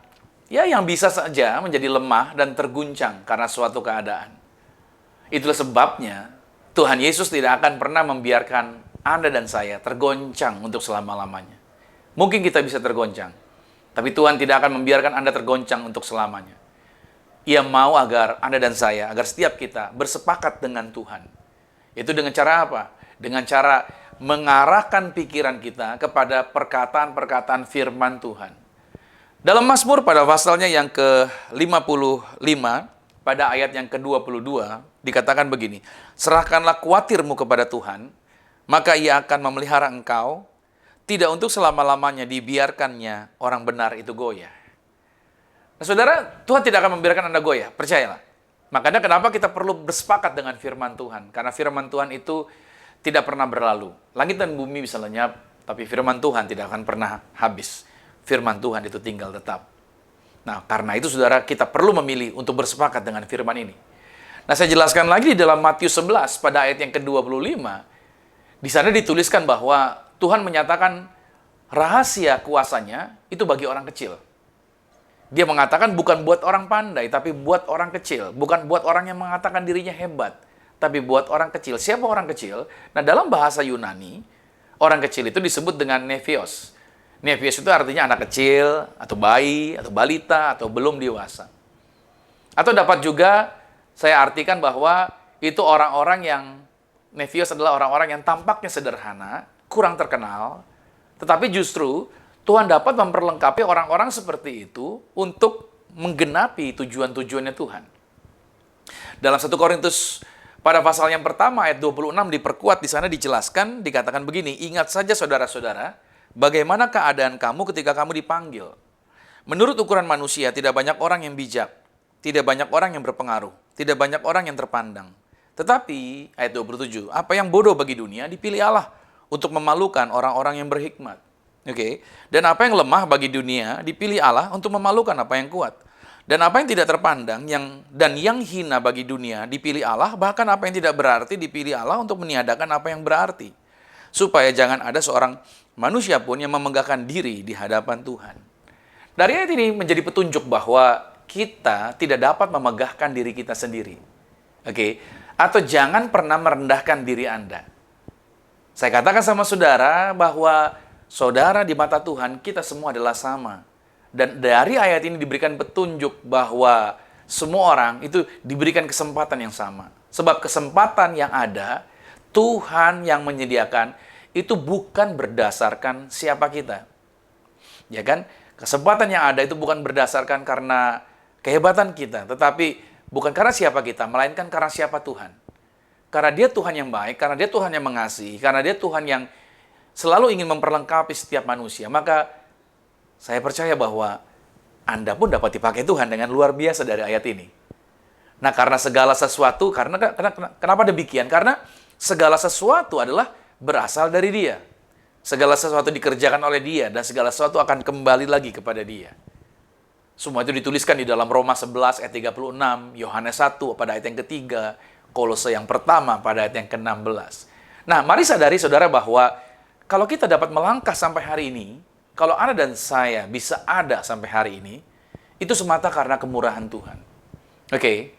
saja menjadi lemah dan terguncang karena suatu keadaan. Itulah sebabnya Tuhan Yesus tidak akan pernah membiarkan Anda dan saya tergoncang untuk selama-lamanya. Mungkin kita bisa tergoncang, tapi Tuhan tidak akan membiarkan Anda tergoncang untuk selamanya. Ia mau agar Anda dan saya, agar setiap kita bersepakat dengan Tuhan. Itu dengan cara apa? Dengan cara mengarahkan pikiran kita kepada perkataan-perkataan firman Tuhan. Dalam Mazmur pada pasalnya yang ke-55, pada ayat yang ke-22, dikatakan begini, serahkanlah kuatirmu kepada Tuhan, maka ia akan memelihara engkau, tidak untuk selama-lamanya dibiarkannya orang benar itu goyah. Nah, saudara, Tuhan tidak akan membiarkan Anda goyah, percayalah. Makanya kenapa kita perlu bersepakat dengan firman Tuhan, karena firman Tuhan itu tidak pernah berlalu. Langit dan bumi bisa lenyap, tapi firman Tuhan tidak akan pernah habis. Firman Tuhan itu tinggal tetap. Nah, karena itu saudara, kita perlu memilih untuk bersepakat dengan firman ini. Nah, saya jelaskan lagi di dalam Matius 11 pada ayat yang ke-25. Di sana dituliskan bahwa Tuhan menyatakan rahasia kuasanya itu bagi orang kecil. Dia mengatakan bukan buat orang pandai, tapi buat orang kecil. Bukan buat orang yang mengatakan dirinya hebat, tapi buat orang kecil. Siapa orang kecil? Nah, dalam bahasa Yunani, orang kecil itu disebut dengan nevios. Nevios itu artinya anak kecil, atau bayi, atau balita, atau belum dewasa. Atau dapat juga saya artikan bahwa itu orang-orang yang, nevios adalah orang-orang yang tampaknya sederhana, kurang terkenal, tetapi justru Tuhan dapat memperlengkapi orang-orang seperti itu untuk menggenapi tujuan-tujuannya Tuhan. Dalam 1 Korintus pada pasal yang pertama ayat 26 diperkuat, di sana dijelaskan, dikatakan begini, ingat saja saudara-saudara, bagaimana keadaan kamu ketika kamu dipanggil. Menurut ukuran manusia, tidak banyak orang yang bijak, tidak banyak orang yang berpengaruh, tidak banyak orang yang terpandang. Tetapi, ayat 27, apa yang bodoh bagi dunia dipilih Allah untuk memalukan orang-orang yang berhikmat. Oke. Dan apa yang lemah bagi dunia dipilih Allah untuk memalukan apa yang kuat. Dan apa yang tidak terpandang dan yang hina bagi dunia dipilih Allah, bahkan apa yang tidak berarti dipilih Allah untuk meniadakan apa yang berarti. Supaya jangan ada seorang manusia pun yang memegahkan diri di hadapan Tuhan. Dari ayat ini menjadi petunjuk bahwa kita tidak dapat memegahkan diri kita sendiri. Oke. Atau jangan pernah merendahkan diri Anda. Saya katakan sama saudara bahwa saudara di mata Tuhan, kita semua adalah sama. Dan dari ayat ini diberikan petunjuk bahwa semua orang itu diberikan kesempatan yang sama. Sebab kesempatan yang ada, Tuhan yang menyediakan, itu bukan berdasarkan siapa kita. Ya kan? Kesempatan yang ada itu bukan berdasarkan karena kehebatan kita, tetapi bukan karena siapa kita, melainkan karena siapa Tuhan. Karena dia Tuhan yang baik, karena dia Tuhan yang mengasihi, karena dia Tuhan yang selalu ingin memperlengkapi setiap manusia. Maka saya percaya bahwa Anda pun dapat dipakai Tuhan dengan luar biasa dari ayat ini. Nah, karena segala sesuatu, kenapa demikian? Karena segala sesuatu adalah berasal dari Dia. Segala sesuatu dikerjakan oleh Dia, dan segala sesuatu akan kembali lagi kepada Dia. Semua itu dituliskan di dalam Roma 11 ayat 36, Yohanes 1 pada ayat yang ketiga, Kolose yang pertama pada ayat yang ke-16. Nah, mari sadari saudara bahwa kalau kita dapat melangkah sampai hari ini, kalau Anda dan saya bisa ada sampai hari ini, itu semata karena kemurahan Tuhan. Oke.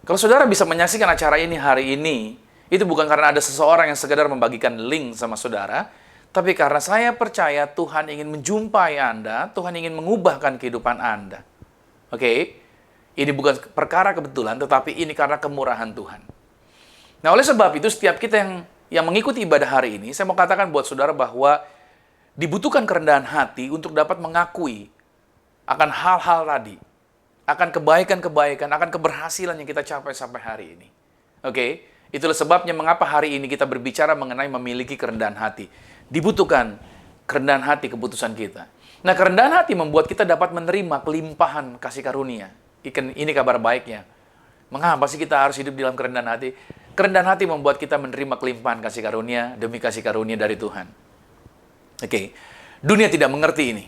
Kalau saudara bisa menyaksikan acara ini hari ini, itu bukan karena ada seseorang yang sekedar membagikan link sama saudara, tapi karena saya percaya Tuhan ingin menjumpai Anda, Tuhan ingin mengubahkan kehidupan Anda. Oke. Ini bukan perkara kebetulan, tetapi ini karena kemurahan Tuhan. Nah, oleh sebab itu setiap kita yang mengikuti ibadah hari ini, saya mau katakan buat saudara bahwa dibutuhkan kerendahan hati untuk dapat mengakui akan hal-hal tadi, akan kebaikan-kebaikan, akan keberhasilan yang kita capai sampai hari ini. Oke? Itulah sebabnya mengapa hari ini kita berbicara mengenai memiliki kerendahan hati. Dibutuhkan kerendahan hati keputusan kita. Nah, kerendahan hati membuat kita dapat menerima kelimpahan kasih karunia. Ini kabar baiknya. Mengapa sih kita harus hidup di dalam kerendahan hati? Kerendahan hati membuat kita menerima kelimpahan kasih karunia demi kasih karunia dari Tuhan. Oke. Dunia tidak mengerti ini.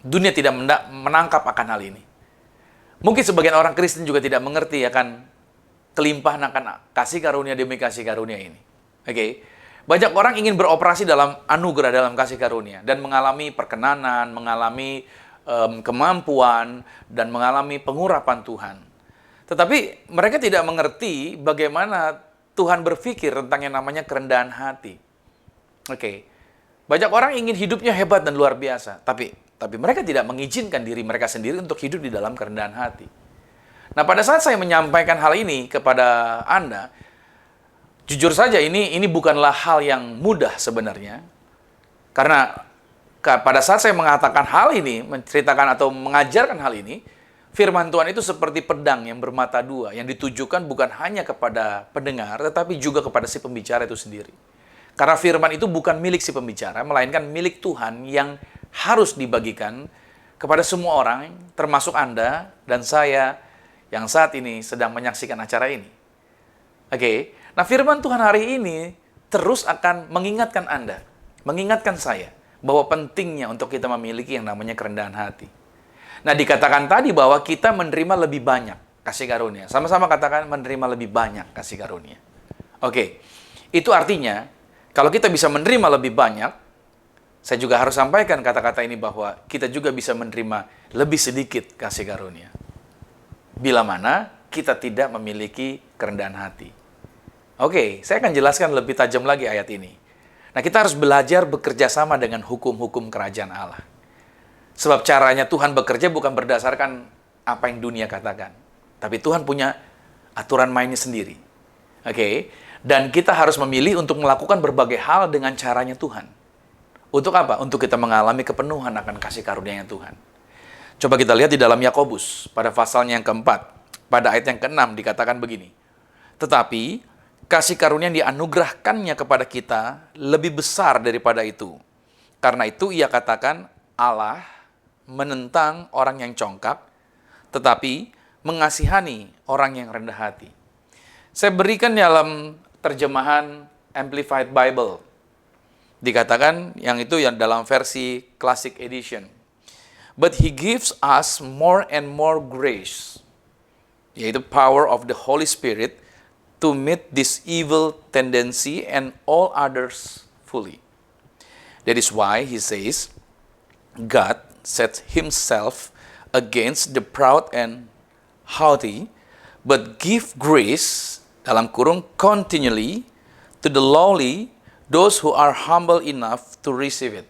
Dunia tidak menangkap akan hal ini. Mungkin sebagian orang Kristen juga tidak mengerti akan kelimpahan akan kasih karunia demi kasih karunia ini. Oke. Banyak orang ingin beroperasi dalam anugerah, dalam kasih karunia, dan mengalami perkenanan, mengalami kemampuan, dan mengalami pengurapan Tuhan. Tetapi mereka tidak mengerti bagaimana Tuhan berpikir tentang yang namanya kerendahan hati. Oke. Banyak orang ingin hidupnya hebat dan luar biasa, tapi mereka tidak mengizinkan diri mereka sendiri untuk hidup di dalam kerendahan hati. Nah, pada saat saya menyampaikan hal ini kepada Anda, jujur saja ini bukanlah hal yang mudah sebenarnya. Karena pada saat saya mengatakan hal ini, menceritakan atau mengajarkan hal ini, firman Tuhan itu seperti pedang yang bermata dua, yang ditujukan bukan hanya kepada pendengar, tetapi juga kepada si pembicara itu sendiri. Karena firman itu bukan milik si pembicara, melainkan milik Tuhan yang harus dibagikan kepada semua orang, termasuk Anda dan saya yang saat ini sedang menyaksikan acara ini. Oke, nah firman Tuhan hari ini terus akan mengingatkan Anda, mengingatkan saya, bahwa pentingnya untuk kita memiliki yang namanya kerendahan hati. Nah, dikatakan tadi bahwa kita menerima lebih banyak kasih karunia. Sama-sama katakan menerima lebih banyak kasih karunia. Oke, itu artinya kalau kita bisa menerima lebih banyak, saya juga harus sampaikan kata-kata ini bahwa kita juga bisa menerima lebih sedikit kasih karunia. Bila mana kita tidak memiliki kerendahan hati. Oke, saya akan jelaskan lebih tajam lagi ayat ini. Nah, kita harus belajar bekerja sama dengan hukum-hukum kerajaan Allah. Sebab caranya Tuhan bekerja bukan berdasarkan apa yang dunia katakan. Tapi Tuhan punya aturan mainnya sendiri. Oke? Dan kita harus memilih untuk melakukan berbagai hal dengan caranya Tuhan. Untuk apa? Untuk kita mengalami kepenuhan akan kasih karunia-Nya Tuhan. Coba kita lihat di dalam Yakobus, pada pasalnya yang keempat. Pada ayat yang keenam dikatakan begini. Tetapi kasih karunia yang dianugerahkannya kepada kita lebih besar daripada itu. Karena itu ia katakan Allah menentang orang yang congkak, tetapi mengasihani orang yang rendah hati. Saya berikan dalam terjemahan Amplified Bible. Dikatakan yang itu yang dalam versi Classic Edition. But He gives us more and more grace, yaitu power of the Holy Spirit, to meet this evil tendency and all others fully. That is why he says, God sets himself against the proud and haughty, but give grace, dalam kurung, continually, to the lowly, those who are humble enough to receive it.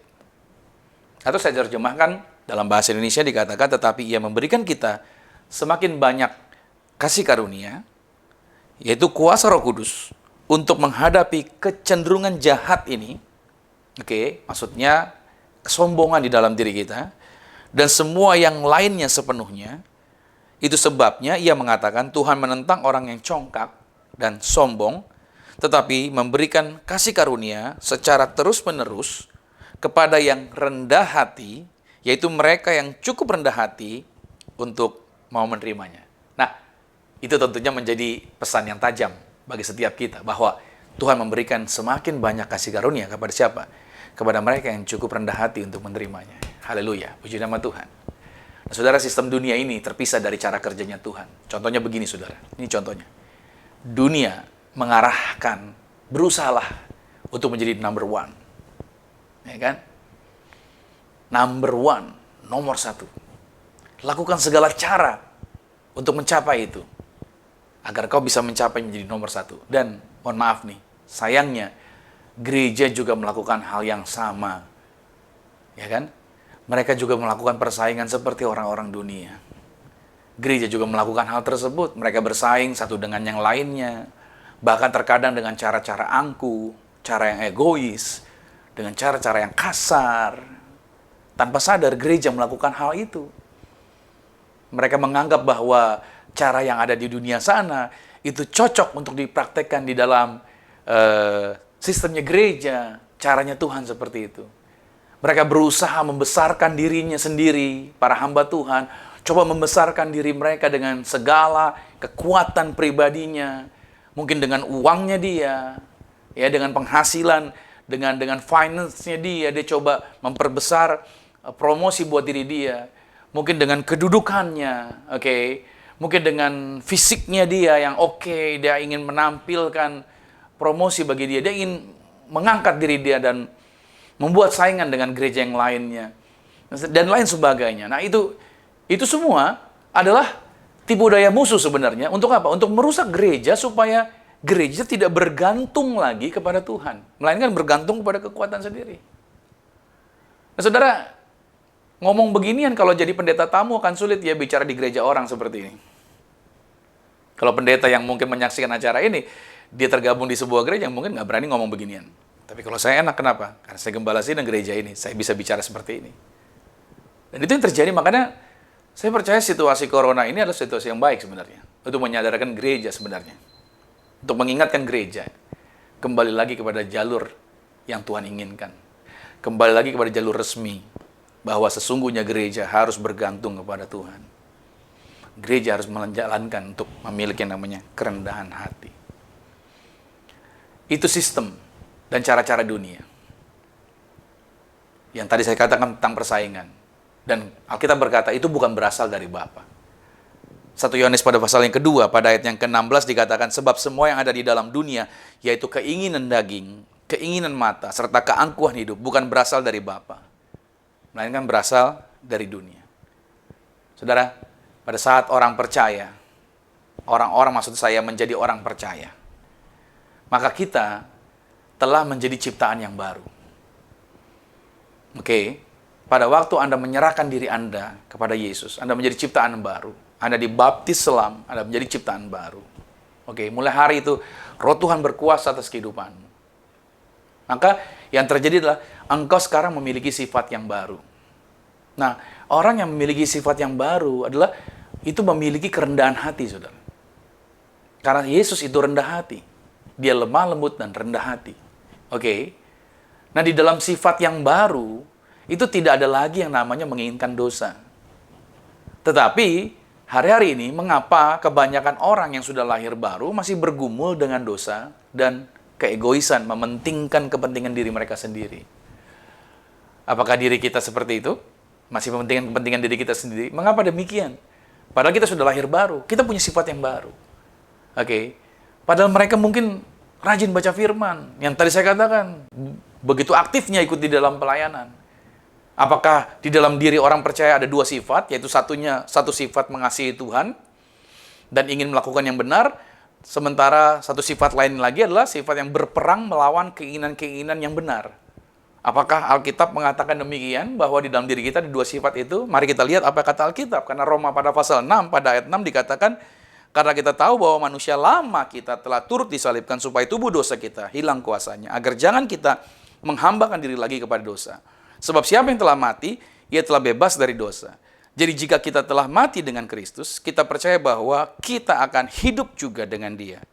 Atau saya terjemahkan, dalam bahasa Indonesia dikatakan, tetapi ia memberikan kita semakin banyak kasih karunia, yaitu kuasa Roh Kudus untuk menghadapi kecenderungan jahat ini. Oke, maksudnya kesombongan di dalam diri kita dan semua yang lainnya sepenuhnya. Itu sebabnya ia mengatakan Tuhan menentang orang yang congkak dan sombong, tetapi memberikan kasih karunia secara terus-menerus kepada yang rendah hati, yaitu mereka yang cukup rendah hati untuk mau menerimanya. Nah, itu tentunya menjadi pesan yang tajam bagi setiap kita, bahwa Tuhan memberikan semakin banyak kasih karunia kepada siapa? Kepada mereka yang cukup rendah hati untuk menerimanya. Haleluya, puji nama Tuhan. Nah, saudara, sistem dunia ini terpisah dari cara kerjanya Tuhan. Contohnya begini, saudara. Ini contohnya. Dunia mengarahkan, berusahalah untuk menjadi number one. Ya kan? Number one, nomor satu. Lakukan segala cara untuk mencapai itu, agar kau bisa mencapai menjadi nomor satu. Dan mohon maaf nih, sayangnya gereja juga melakukan hal yang sama. Ya kan? Mereka juga melakukan persaingan seperti orang-orang dunia. Gereja juga melakukan hal tersebut. Mereka bersaing satu dengan yang lainnya. Bahkan terkadang dengan cara-cara angkuh, cara yang egois, dengan cara-cara yang kasar. Tanpa sadar gereja melakukan hal itu. Mereka menganggap bahwa cara yang ada di dunia sana itu cocok untuk dipraktekkan di dalam sistemnya gereja, caranya Tuhan seperti itu. Mereka berusaha membesarkan dirinya sendiri, para hamba Tuhan, coba membesarkan diri mereka dengan segala kekuatan pribadinya, mungkin dengan uangnya dia, ya, dengan penghasilan, dengan finance-nya dia coba memperbesar promosi buat diri dia, mungkin dengan kedudukannya, oke, mungkin dengan fisiknya dia yang oke, dia ingin menampilkan promosi bagi dia ingin mengangkat diri dia dan membuat saingan dengan gereja yang lainnya dan lain sebagainya. Nah, itu semua adalah tipu daya musuh sebenarnya. Untuk apa? Untuk merusak gereja supaya gereja tidak bergantung lagi kepada Tuhan, melainkan bergantung kepada kekuatan sendiri. Nah, saudara, ngomong beginian kalau jadi pendeta tamu akan sulit ya bicara di gereja orang seperti ini. Kalau pendeta yang mungkin menyaksikan acara ini, dia tergabung di sebuah gereja yang mungkin nggak berani ngomong beginian. Tapi kalau saya enak, kenapa? Karena saya gembala sidang gereja ini, saya bisa bicara seperti ini. Dan itu yang terjadi, makanya saya percaya situasi corona ini adalah situasi yang baik sebenarnya. Untuk menyadarkan gereja sebenarnya. Untuk mengingatkan gereja. Kembali lagi kepada jalur yang Tuhan inginkan. Kembali lagi kepada jalur resmi. Bahwa sesungguhnya gereja harus bergantung kepada Tuhan. Gereja harus menjalankan untuk memiliki yang namanya kerendahan hati. Itu sistem dan cara-cara dunia. Yang tadi saya katakan tentang persaingan. Dan Alkitab berkata, itu bukan berasal dari Bapa. 1 Yohanes pada pasal yang kedua, pada ayat yang ke-16 dikatakan, sebab semua yang ada di dalam dunia, yaitu keinginan daging, keinginan mata, serta keangkuhan hidup, bukan berasal dari Bapa, melainkan berasal dari dunia. Saudara, pada saat orang percaya, orang-orang maksud saya menjadi orang percaya, maka kita telah menjadi ciptaan yang baru. Oke, pada waktu Anda menyerahkan diri Anda kepada Yesus, Anda menjadi ciptaan baru. Anda dibaptis selam, Anda menjadi ciptaan baru. Oke, mulai hari itu, Roh Tuhan berkuasa atas kehidupanmu. Maka yang terjadi adalah engkau sekarang memiliki sifat yang baru. Nah, orang yang memiliki sifat yang baru adalah itu memiliki kerendahan hati, saudara. Karena Yesus itu rendah hati. Dia lemah lembut dan rendah hati. Oke. Nah, di dalam sifat yang baru, itu tidak ada lagi yang namanya menginginkan dosa. Tetapi, hari-hari ini, mengapa kebanyakan orang yang sudah lahir baru masih bergumul dengan dosa dan keegoisan, mementingkan kepentingan diri mereka sendiri? Apakah diri kita seperti itu? Masih mementingkan kepentingan diri kita sendiri? Mengapa demikian? Padahal kita sudah lahir baru, kita punya sifat yang baru. Oke. Padahal mereka mungkin rajin baca firman, yang tadi saya katakan, begitu aktifnya ikut di dalam pelayanan. Apakah di dalam diri orang percaya ada dua sifat, yaitu satu sifat mengasihi Tuhan dan ingin melakukan yang benar, sementara satu sifat lain lagi adalah sifat yang berperang melawan keinginan-keinginan yang benar. Apakah Alkitab mengatakan demikian, bahwa di dalam diri kita ada dua sifat itu? Mari kita lihat apa kata Alkitab, karena Roma pada pasal 6, pada ayat 6 dikatakan, karena kita tahu bahwa manusia lama kita telah turut disalibkan supaya tubuh dosa kita hilang kuasanya, agar jangan kita menghambakan diri lagi kepada dosa. Sebab siapa yang telah mati, ia telah bebas dari dosa. Jadi jika kita telah mati dengan Kristus, kita percaya bahwa kita akan hidup juga dengan Dia.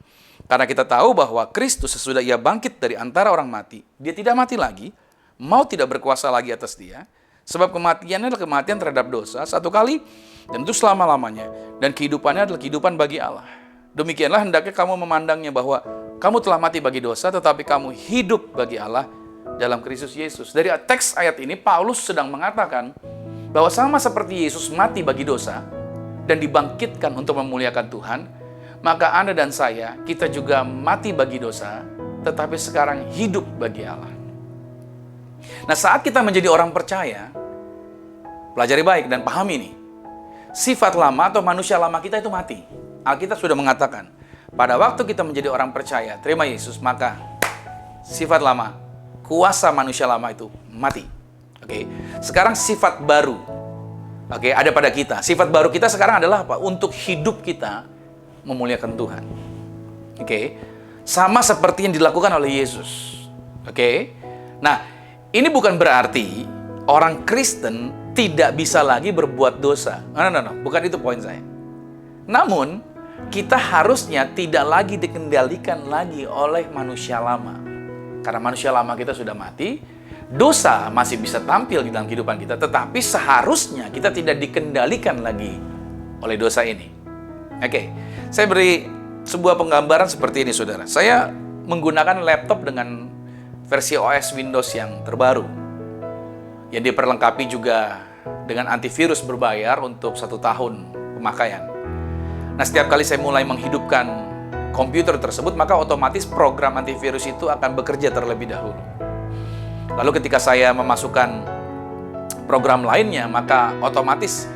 Karena kita tahu bahwa Kristus sesudah Ia bangkit dari antara orang mati, Dia tidak mati lagi, maut tidak berkuasa lagi atas Dia. Sebab kematiannya adalah kematian terhadap dosa satu kali, dan itu selama-lamanya. Dan kehidupannya adalah kehidupan bagi Allah. Demikianlah hendaknya kamu memandangnya, bahwa kamu telah mati bagi dosa, tetapi kamu hidup bagi Allah dalam Kristus Yesus. Dari teks ayat ini, Paulus sedang mengatakan bahwa sama seperti Yesus mati bagi dosa dan dibangkitkan untuk memuliakan Tuhan, maka Anda dan saya, kita juga mati bagi dosa, tetapi sekarang hidup bagi Allah. Nah, saat kita menjadi orang percaya, pelajari baik dan pahami ini, sifat lama atau manusia lama kita itu mati. Alkitab sudah mengatakan, pada waktu kita menjadi orang percaya, terima Yesus, maka sifat lama, kuasa manusia lama itu mati. Oke. Sekarang sifat baru, oke, ada pada kita. Sifat baru kita sekarang adalah apa? Untuk hidup kita memuliakan Tuhan. Oke. Sama seperti yang dilakukan oleh Yesus. Oke. Nah, ini bukan berarti orang Kristen tidak bisa lagi berbuat dosa. No, bukan itu poin saya. Namun, kita harusnya tidak lagi dikendalikan lagi oleh manusia lama. Karena manusia lama kita sudah mati, dosa masih bisa tampil di dalam kehidupan kita, tetapi seharusnya kita tidak dikendalikan lagi oleh dosa ini. Oke, saya beri sebuah penggambaran seperti ini, saudara. Saya menggunakan laptop dengan versi OS Windows yang terbaru, yang diperlengkapi juga dengan antivirus berbayar untuk 1 tahun pemakaian. Nah, setiap kali saya mulai menghidupkan komputer tersebut, maka otomatis program antivirus itu akan bekerja terlebih dahulu. Lalu ketika saya memasukkan program lainnya, maka otomatis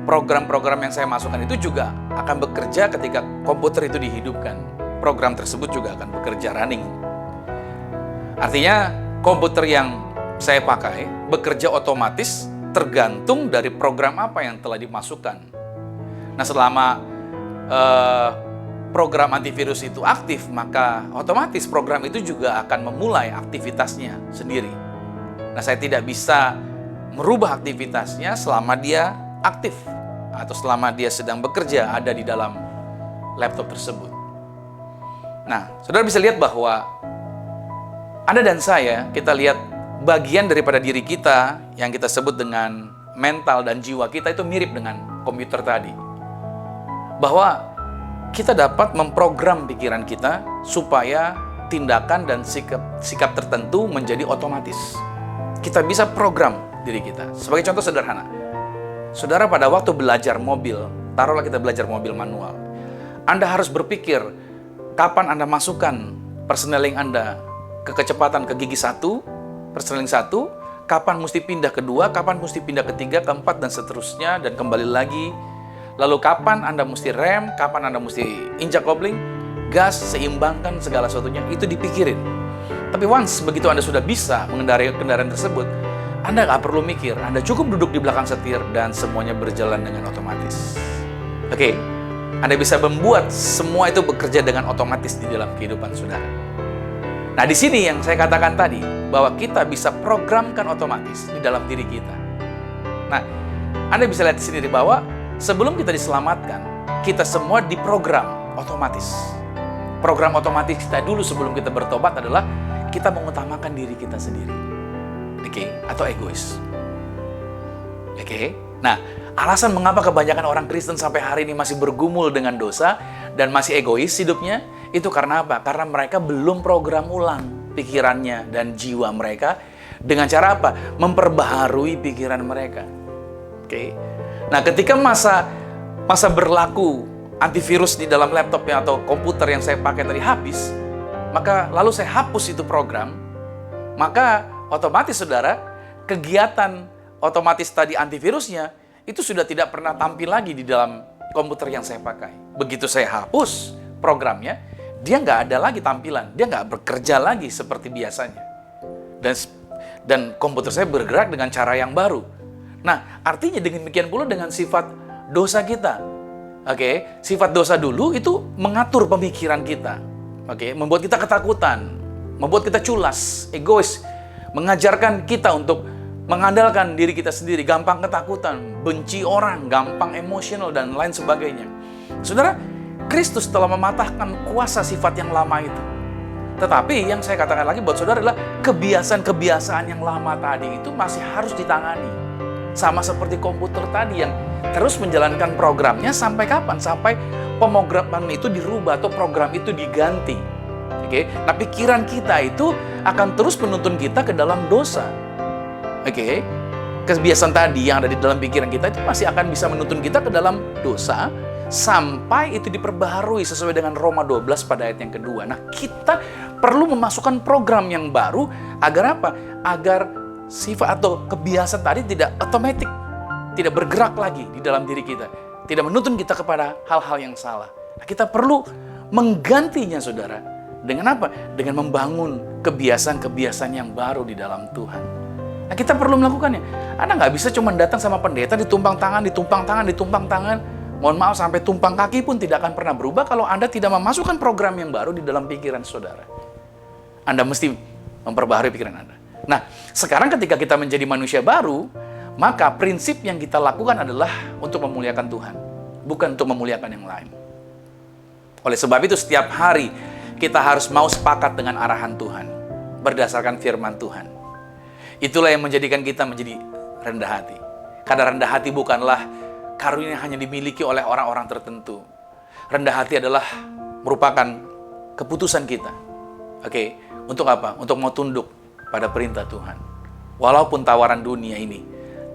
program-program yang saya masukkan itu juga akan bekerja ketika komputer itu dihidupkan. Program tersebut juga akan bekerja running. Artinya, komputer yang saya pakai bekerja otomatis tergantung dari program apa yang telah dimasukkan. Nah, selama program antivirus itu aktif, maka otomatis program itu juga akan memulai aktivitasnya sendiri. Nah, saya tidak bisa merubah aktivitasnya selama dia aktif atau selama dia sedang bekerja ada di dalam laptop tersebut. Nah, saudara bisa lihat bahwa Anda dan saya, kita lihat bagian daripada diri kita yang kita sebut dengan mental dan jiwa kita itu mirip dengan komputer tadi. Bahwa kita dapat memprogram pikiran kita supaya tindakan dan sikap tertentu menjadi otomatis. Kita bisa program diri kita. Sebagai contoh sederhana, saudara pada waktu belajar mobil, taruhlah kita belajar mobil manual, Anda harus berpikir kapan Anda masukkan persneling Anda ke kecepatan ke gigi 1, persneling 1, kapan mesti pindah ke 2, kapan mesti pindah ke 3, ke 4, dan seterusnya, dan kembali lagi. Lalu kapan Anda mesti rem, kapan Anda mesti injak kopling, gas, seimbangkan segala sesuatunya, itu dipikirin. Tapi once begitu Anda sudah bisa mengendarai kendaraan tersebut, Anda nggak perlu mikir, Anda cukup duduk di belakang setir dan semuanya berjalan dengan otomatis. Oke, Anda bisa membuat semua itu bekerja dengan otomatis di dalam kehidupan saudara. Nah, di sini yang saya katakan tadi, bahwa kita bisa programkan otomatis di dalam diri kita. Nah, Anda bisa lihat di sini bahwa sebelum kita diselamatkan, kita semua diprogram otomatis. Program otomatis kita dulu sebelum kita bertobat adalah kita mengutamakan diri kita sendiri. Oke, atau egois. Oke. Nah, alasan mengapa kebanyakan orang Kristen sampai hari ini masih bergumul dengan dosa dan masih egois hidupnya, itu karena apa? Karena mereka belum program ulang pikirannya dan jiwa mereka dengan cara apa? Memperbaharui pikiran mereka. Oke. Nah, ketika masa berlaku antivirus di dalam laptopnya atau komputer yang saya pakai tadi habis, maka lalu saya hapus itu program, maka otomatis saudara, kegiatan otomatis tadi antivirusnya itu sudah tidak pernah tampil lagi di dalam komputer yang saya pakai. Begitu saya hapus programnya, dia nggak ada lagi tampilan, dia nggak bekerja lagi seperti biasanya. Dan komputer saya bergerak dengan cara yang baru. Nah, artinya demikian pula dengan sifat dosa kita. Oke, sifat dosa dulu itu mengatur pemikiran kita. Oke, membuat kita ketakutan, membuat kita culas, egois, mengajarkan kita untuk mengandalkan diri kita sendiri, gampang ketakutan, benci orang, gampang emosional, dan lain sebagainya. Saudara, Kristus telah mematahkan kuasa sifat yang lama itu. Tetapi yang saya katakan lagi buat saudara adalah kebiasaan-kebiasaan yang lama tadi itu masih harus ditangani. Sama seperti komputer tadi yang terus menjalankan programnya sampai kapan? Sampai pemrograman itu dirubah atau program itu diganti. Oke, nah pikiran kita itu akan terus menuntun kita ke dalam dosa. Oke, kebiasaan tadi yang ada di dalam pikiran kita itu masih akan bisa menuntun kita ke dalam dosa sampai itu diperbaharui sesuai dengan Roma 12 pada ayat yang kedua. Nah, kita perlu memasukkan program yang baru agar apa? Agar sifat atau kebiasaan tadi tidak otomatis, tidak bergerak lagi di dalam diri kita, tidak menuntun kita kepada hal-hal yang salah. Nah, kita perlu menggantinya, saudara, dengan apa? Dengan membangun kebiasaan-kebiasaan yang baru di dalam Tuhan. Nah, kita perlu melakukannya. Anda nggak bisa cuma datang sama pendeta, ditumpang tangan. Mohon maaf, sampai tumpang kaki pun tidak akan pernah berubah kalau Anda tidak memasukkan program yang baru di dalam pikiran saudara. Anda mesti memperbaharui pikiran Anda. Nah, sekarang ketika kita menjadi manusia baru, maka prinsip yang kita lakukan adalah untuk memuliakan Tuhan, bukan untuk memuliakan yang lain. Oleh sebab itu, setiap hari kita harus mau sepakat dengan arahan Tuhan, berdasarkan firman Tuhan. Itulah yang menjadikan kita menjadi rendah hati. Karena rendah hati bukanlah karunia yang hanya dimiliki oleh orang-orang tertentu. Rendah hati adalah merupakan keputusan kita. Oke, untuk apa? Untuk mau tunduk pada perintah Tuhan. Walaupun tawaran dunia ini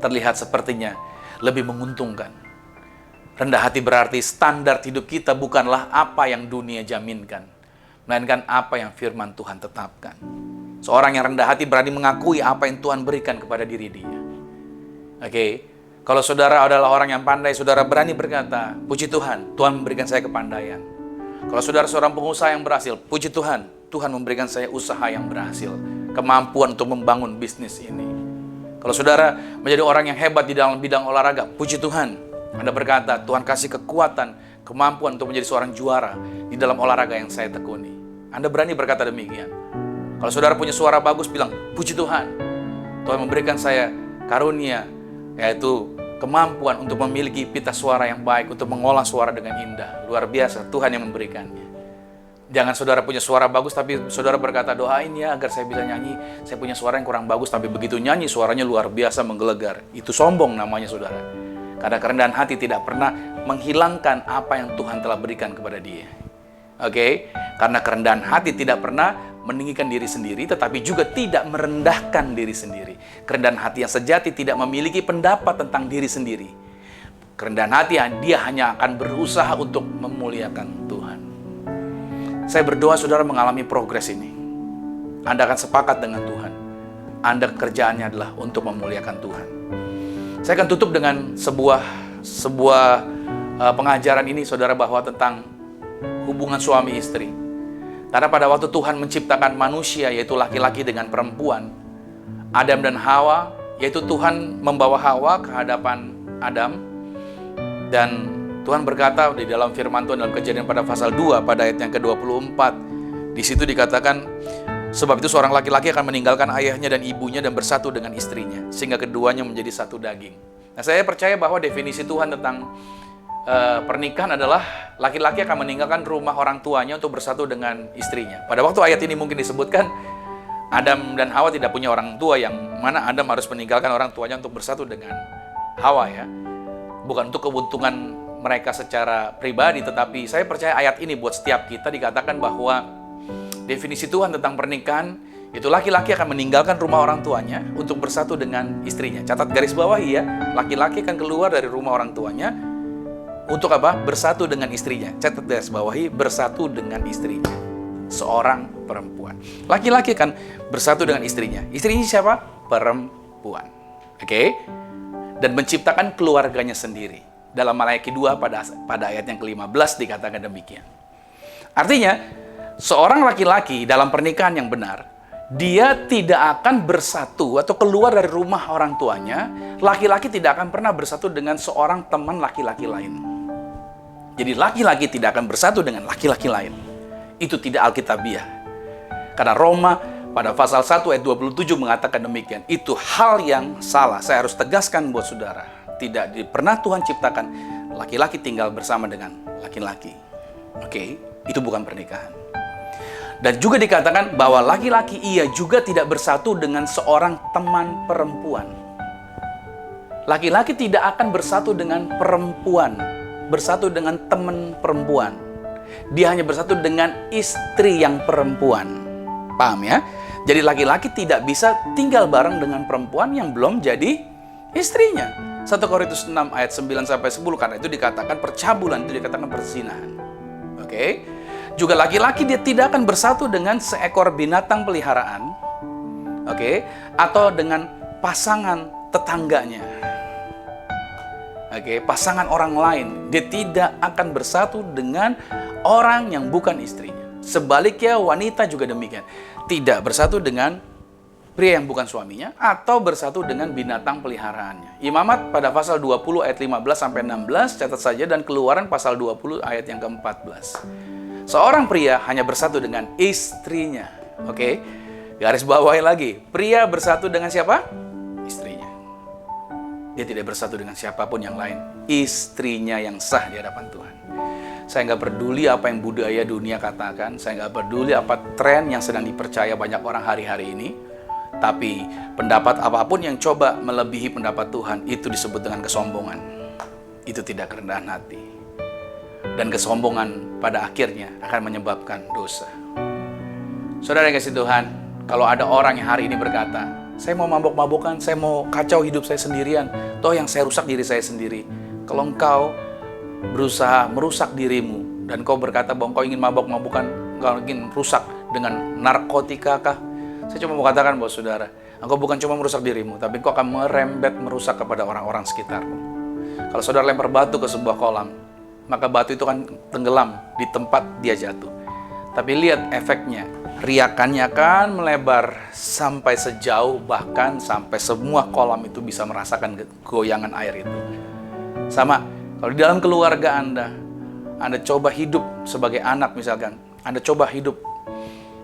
terlihat sepertinya lebih menguntungkan. Rendah hati berarti standar hidup kita bukanlah apa yang dunia jaminkan, melainkan apa yang firman Tuhan tetapkan. Seorang yang rendah hati berani mengakui apa yang Tuhan berikan kepada diri dia. Oke, kalau saudara adalah orang yang pandai, saudara berani berkata, puji Tuhan, Tuhan memberikan saya kepandaian. Kalau saudara seorang pengusaha yang berhasil, puji Tuhan, Tuhan memberikan saya usaha yang berhasil, kemampuan untuk membangun bisnis ini. Kalau saudara menjadi orang yang hebat di dalam bidang olahraga, puji Tuhan, Anda berkata, Tuhan kasih kekuatan kemampuan untuk menjadi seorang juara di dalam olahraga yang saya tekuni. Anda berani berkata demikian? Kalau saudara punya suara bagus, bilang, puji Tuhan. Tuhan memberikan saya karunia, yaitu kemampuan untuk memiliki pita suara yang baik, untuk mengolah suara dengan indah. Luar biasa, Tuhan yang memberikannya. Jangan saudara punya suara bagus, tapi saudara berkata, doain ya agar saya bisa nyanyi. Saya punya suara yang kurang bagus, tapi begitu nyanyi suaranya luar biasa menggelegar. Itu sombong namanya saudara. Karena kerendahan hati tidak pernah menghilangkan apa yang Tuhan telah berikan kepada dia. Oke? Karena kerendahan hati tidak pernah meninggikan diri sendiri, tetapi juga tidak merendahkan diri sendiri. Kerendahan hati yang sejati tidak memiliki pendapat tentang diri sendiri. Kerendahan hati, dia hanya akan berusaha untuk memuliakan Tuhan. Saya berdoa saudara mengalami progres ini. Anda akan sepakat dengan Tuhan. Anda kerjaannya adalah untuk memuliakan Tuhan. Saya akan tutup dengan sebuah pengajaran ini saudara, bahwa tentang hubungan suami istri. Karena pada waktu Tuhan menciptakan manusia, yaitu laki-laki dengan perempuan, Adam dan Hawa, yaitu Tuhan membawa Hawa ke hadapan Adam, dan Tuhan berkata di dalam firman Tuhan dalam Kejadian pada pasal 2 pada ayat yang ke-24. Di situ dikatakan, sebab itu seorang laki-laki akan meninggalkan ayahnya dan ibunya dan bersatu dengan istrinya, sehingga keduanya menjadi satu daging. Nah, saya percaya bahwa definisi Tuhan tentang pernikahan adalah laki-laki akan meninggalkan rumah orang tuanya untuk bersatu dengan istrinya. Pada waktu ayat ini mungkin disebutkan Adam dan Hawa tidak punya orang tua, yang mana Adam harus meninggalkan orang tuanya untuk bersatu dengan Hawa ya. Bukan untuk keuntungan mereka secara pribadi, tetapi saya percaya ayat ini buat setiap kita dikatakan bahwa definisi Tuhan tentang pernikahan itu laki-laki akan meninggalkan rumah orang tuanya untuk bersatu dengan istrinya. Catat garis bawahi ya, laki-laki akan keluar dari rumah orang tuanya untuk apa? Bersatu dengan istrinya. Catat garis bawahi, bersatu dengan istrinya. Seorang perempuan. Laki-laki kan bersatu dengan istrinya. Istrinya siapa? Perempuan. Oke? Dan menciptakan keluarganya sendiri. Dalam Malayaki 2 pada ayat yang ke-15 dikatakan demikian. Artinya, seorang laki-laki dalam pernikahan yang benar, dia tidak akan bersatu atau keluar dari rumah orang tuanya. Laki-laki tidak akan pernah bersatu dengan seorang teman laki-laki lain. Jadi laki-laki tidak akan bersatu dengan laki-laki lain. Itu tidak alkitabiah. Karena Roma pada pasal 1 ayat 27 mengatakan demikian. Itu hal yang salah. Saya harus tegaskan buat saudara. Tidak pernah Tuhan ciptakan laki-laki tinggal bersama dengan laki-laki. Oke, itu bukan pernikahan. Dan juga dikatakan bahwa laki-laki ia juga tidak bersatu dengan seorang teman perempuan. Laki-laki tidak akan bersatu dengan perempuan, bersatu dengan teman perempuan. Dia hanya bersatu dengan istri yang perempuan. Paham ya? Jadi laki-laki tidak bisa tinggal bareng dengan perempuan yang belum jadi istrinya. 1 Korintus 6 ayat 9-10, karena itu dikatakan percabulan, itu dikatakan perzinahan. Oke? Juga laki-laki dia tidak akan bersatu dengan seekor binatang peliharaan. Oke? Atau dengan pasangan tetangganya. Oke, pasangan orang lain. Dia tidak akan bersatu dengan orang yang bukan istrinya. Sebaliknya wanita juga demikian. Tidak bersatu dengan pria yang bukan suaminya, atau bersatu dengan binatang peliharaannya. Imamat pada pasal 20 ayat 15-16, catat saja, dan Keluaran pasal 20 ayat yang ke-14. Seorang pria hanya bersatu dengan istrinya. Oke, garis bawahi lagi. Pria bersatu dengan siapa? Istrinya. Dia tidak bersatu dengan siapapun yang lain. Istrinya yang sah di hadapan Tuhan. Saya nggak peduli apa yang budaya dunia katakan. Saya nggak peduli apa tren yang sedang dipercaya banyak orang hari-hari ini. Tapi pendapat apapun yang coba melebihi pendapat Tuhan, itu disebut dengan kesombongan. Itu tidak kerendahan hati. Dan kesombongan pada akhirnya akan menyebabkan dosa. Saudara yang kasih Tuhan, kalau ada orang yang hari ini berkata, saya mau mabok-mabokan, saya mau kacau hidup saya sendirian, toh yang saya rusak diri saya sendiri. Kalau engkau berusaha merusak dirimu, dan kau berkata bahwa engkau ingin mabok-mabokan, engkau ingin rusak dengan narkotika kah? Saya cuma mau katakan bahwa saudara, engkau bukan cuma merusak dirimu, tapi engkau akan merembet merusak kepada orang-orang sekitarmu. Kalau saudara lempar batu ke sebuah kolam, maka batu itu kan tenggelam di tempat dia jatuh. Tapi lihat efeknya, riakannya akan melebar sampai sejauh, bahkan sampai semua kolam itu bisa merasakan goyangan air itu. Sama, kalau di dalam keluarga Anda, Anda coba hidup sebagai anak misalkan, Anda coba hidup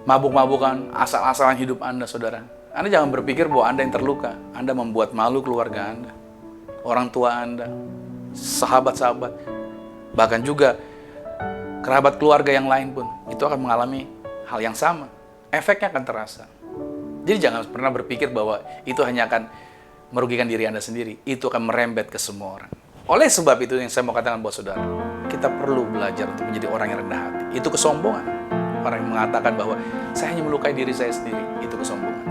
mabuk-mabukan, asal-asalan hidup Anda, saudara. Anda jangan berpikir bahwa Anda yang terluka. Anda membuat malu keluarga Anda, orang tua Anda, sahabat-sahabat, bahkan juga kerabat keluarga yang lain pun, itu akan mengalami hal yang sama. Efeknya akan terasa. Jadi jangan pernah berpikir bahwa itu hanya akan merugikan diri Anda sendiri. Itu akan merembet ke semua orang. Oleh sebab itu yang saya mau katakan buat saudara, kita perlu belajar untuk menjadi orang yang rendah hati. Itu kesombongan. Orang yang mengatakan bahwa saya hanya melukai diri saya sendiri, itu kesombongan.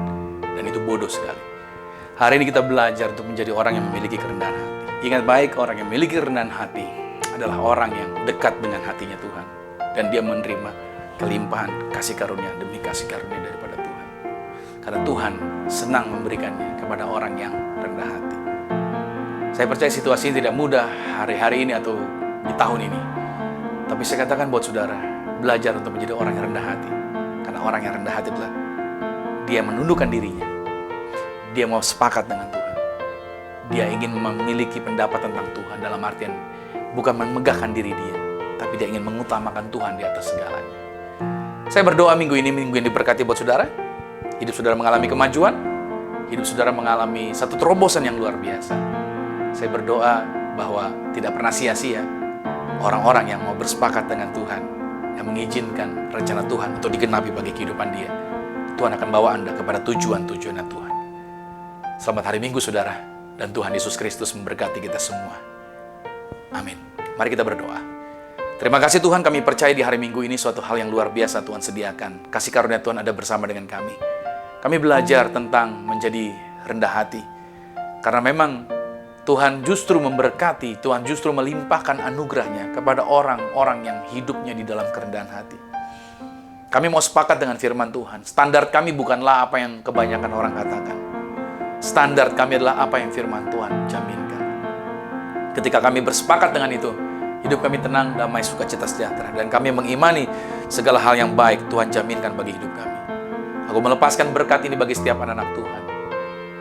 Dan itu bodoh sekali. Hari ini kita belajar untuk menjadi orang yang memiliki kerendahan hati. Ingat baik, orang yang memiliki kerendahan hati adalah orang yang dekat dengan hatinya Tuhan. Dan dia menerima kelimpahan kasih karunia demi kasih karunia daripada Tuhan. Karena Tuhan senang memberikannya kepada orang yang rendah hati. Saya percaya situasi ini tidak mudah hari-hari ini atau di tahun ini. Tapi saya katakan buat saudara, belajar untuk menjadi orang yang rendah hati. Karena orang yang rendah hati adalah dia menundukkan dirinya. Dia mau sepakat dengan Tuhan. Dia ingin memiliki pendapat tentang Tuhan dalam artian bukan memegahkan diri dia, tapi dia ingin mengutamakan Tuhan di atas segalanya. Saya berdoa minggu ini, minggu yang diberkati buat saudara. Hidup saudara mengalami kemajuan. Hidup saudara mengalami satu terobosan yang luar biasa. Saya berdoa bahwa tidak pernah sia-sia orang-orang yang mau bersepakat dengan Tuhan, yang mengizinkan rencana Tuhan untuk digenapi bagi kehidupan dia. Tuhan akan bawa Anda kepada tujuan-tujuan Tuhan. Selamat hari Minggu, saudara. Dan Tuhan Yesus Kristus memberkati kita semua. Amin. Mari kita berdoa. Terima kasih Tuhan, kami percaya di hari Minggu ini suatu hal yang luar biasa Tuhan sediakan. Kasih karunia Tuhan ada bersama dengan kami. Kami belajar tentang menjadi rendah hati. Karena memang Tuhan justru memberkati, Tuhan justru melimpahkan anugerahnya kepada orang-orang yang hidupnya di dalam kerendahan hati. Kami mau sepakat dengan firman Tuhan. Standar kami bukanlah apa yang kebanyakan orang katakan. Standar kami adalah apa yang firman Tuhan jaminkan. Ketika kami bersepakat dengan itu, hidup kami tenang, damai, sukacita, sejahtera. Dan kami mengimani segala hal yang baik Tuhan jaminkan bagi hidup kami. Aku melepaskan berkat ini bagi setiap anak-anak Tuhan.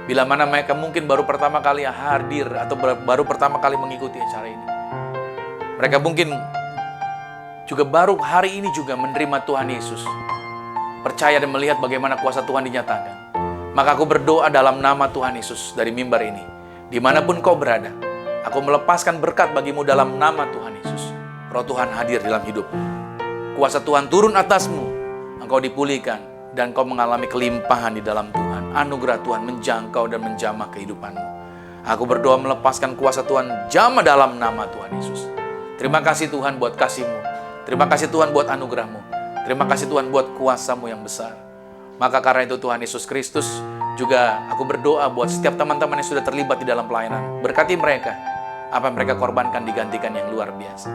Bila mana mereka mungkin baru pertama kali hadir atau baru pertama kali mengikuti acara ini. Mereka mungkin juga baru hari ini juga menerima Tuhan Yesus. Percaya dan melihat bagaimana kuasa Tuhan dinyatakan. Maka aku berdoa dalam nama Tuhan Yesus dari mimbar ini. Dimanapun kau berada, aku melepaskan berkat bagimu dalam nama Tuhan Yesus. Roh Tuhan hadir dalam hidupmu. Kuasa Tuhan turun atasmu. Engkau dipulihkan dan kau mengalami kelimpahan di dalam Tuhan. Anugerah Tuhan menjangkau dan menjamah kehidupanmu. Aku berdoa melepaskan kuasa Tuhan jamah dalam nama Tuhan Yesus. Terima kasih Tuhan buat kasih-Mu. Terima kasih Tuhan buat anugerah-Mu. Terima kasih Tuhan buat kuasa-Mu yang besar. Maka karena itu Tuhan Yesus Kristus, juga aku berdoa buat setiap teman-teman yang sudah terlibat di dalam pelayanan. Berkati mereka. Apa yang mereka korbankan digantikan yang luar biasa.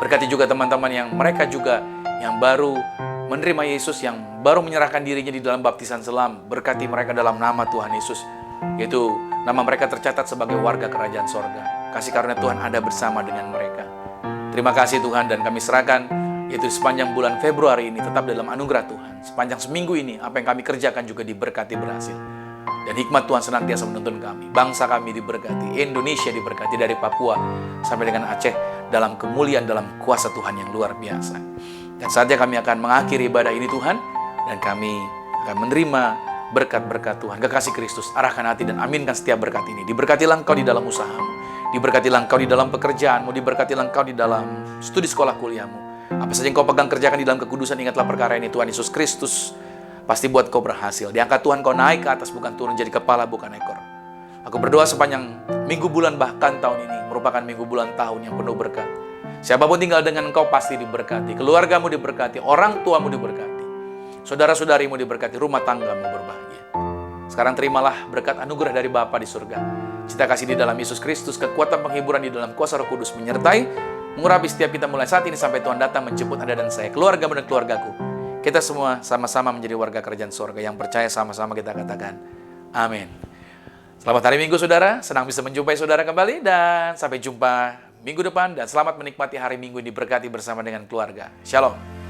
Berkati juga teman-teman yang mereka juga yang baru menerima Yesus, yang baru menyerahkan dirinya di dalam baptisan selam. Berkati mereka dalam nama Tuhan Yesus. Yaitu nama mereka tercatat sebagai warga kerajaan sorga. Kasih karunia Tuhan ada bersama dengan mereka. Terima kasih Tuhan, dan kami serahkan yaitu sepanjang bulan Februari ini tetap dalam anugerah Tuhan. Sepanjang seminggu ini apa yang kami kerjakan juga diberkati berhasil. Dan hikmat Tuhan senantiasa menuntun kami. Bangsa kami diberkati, Indonesia diberkati dari Papua sampai dengan Aceh dalam kemuliaan, dalam kuasa Tuhan yang luar biasa. Dan saatnya kami akan mengakhiri ibadah ini Tuhan, dan kami akan menerima berkat-berkat Tuhan. Kekasih Kristus, arahkan hati dan aminkan setiap berkat ini. Diberkatilah engkau di dalam usahamu, diberkatilah engkau di dalam pekerjaanmu, diberkatilah engkau di dalam studi sekolah kuliahmu. Apa saja yang kau pegang kerjakan di dalam kekudusan, ingatlah perkara ini. Tuhan Yesus Kristus pasti buat kau berhasil. Diangkat Tuhan, kau naik ke atas, bukan turun, jadi kepala bukan ekor. Aku berdoa sepanjang minggu bulan bahkan tahun ini merupakan minggu bulan tahun yang penuh berkat. Siapapun tinggal dengan engkau pasti diberkati. Keluargamu diberkati, orang tuamu diberkati, saudara-saudarimu diberkati, rumah tanggamu berbahagia. Sekarang terimalah berkat anugerah dari Bapa di surga. Cita kasih di dalam Yesus Kristus, kekuatan penghiburan di dalam kuasa Roh Kudus menyertai, mengurapi setiap kita mulai saat ini sampai Tuhan datang menjemput Anda dan saya, keluargamu dan keluargaku. Kita semua sama-sama menjadi warga kerajaan sorga. Yang percaya sama-sama kita katakan, amin. Selamat hari Minggu saudara, senang bisa menjumpai saudara kembali, dan sampai jumpa minggu depan, dan selamat menikmati hari Minggu yang diberkati bersama dengan keluarga. Shalom.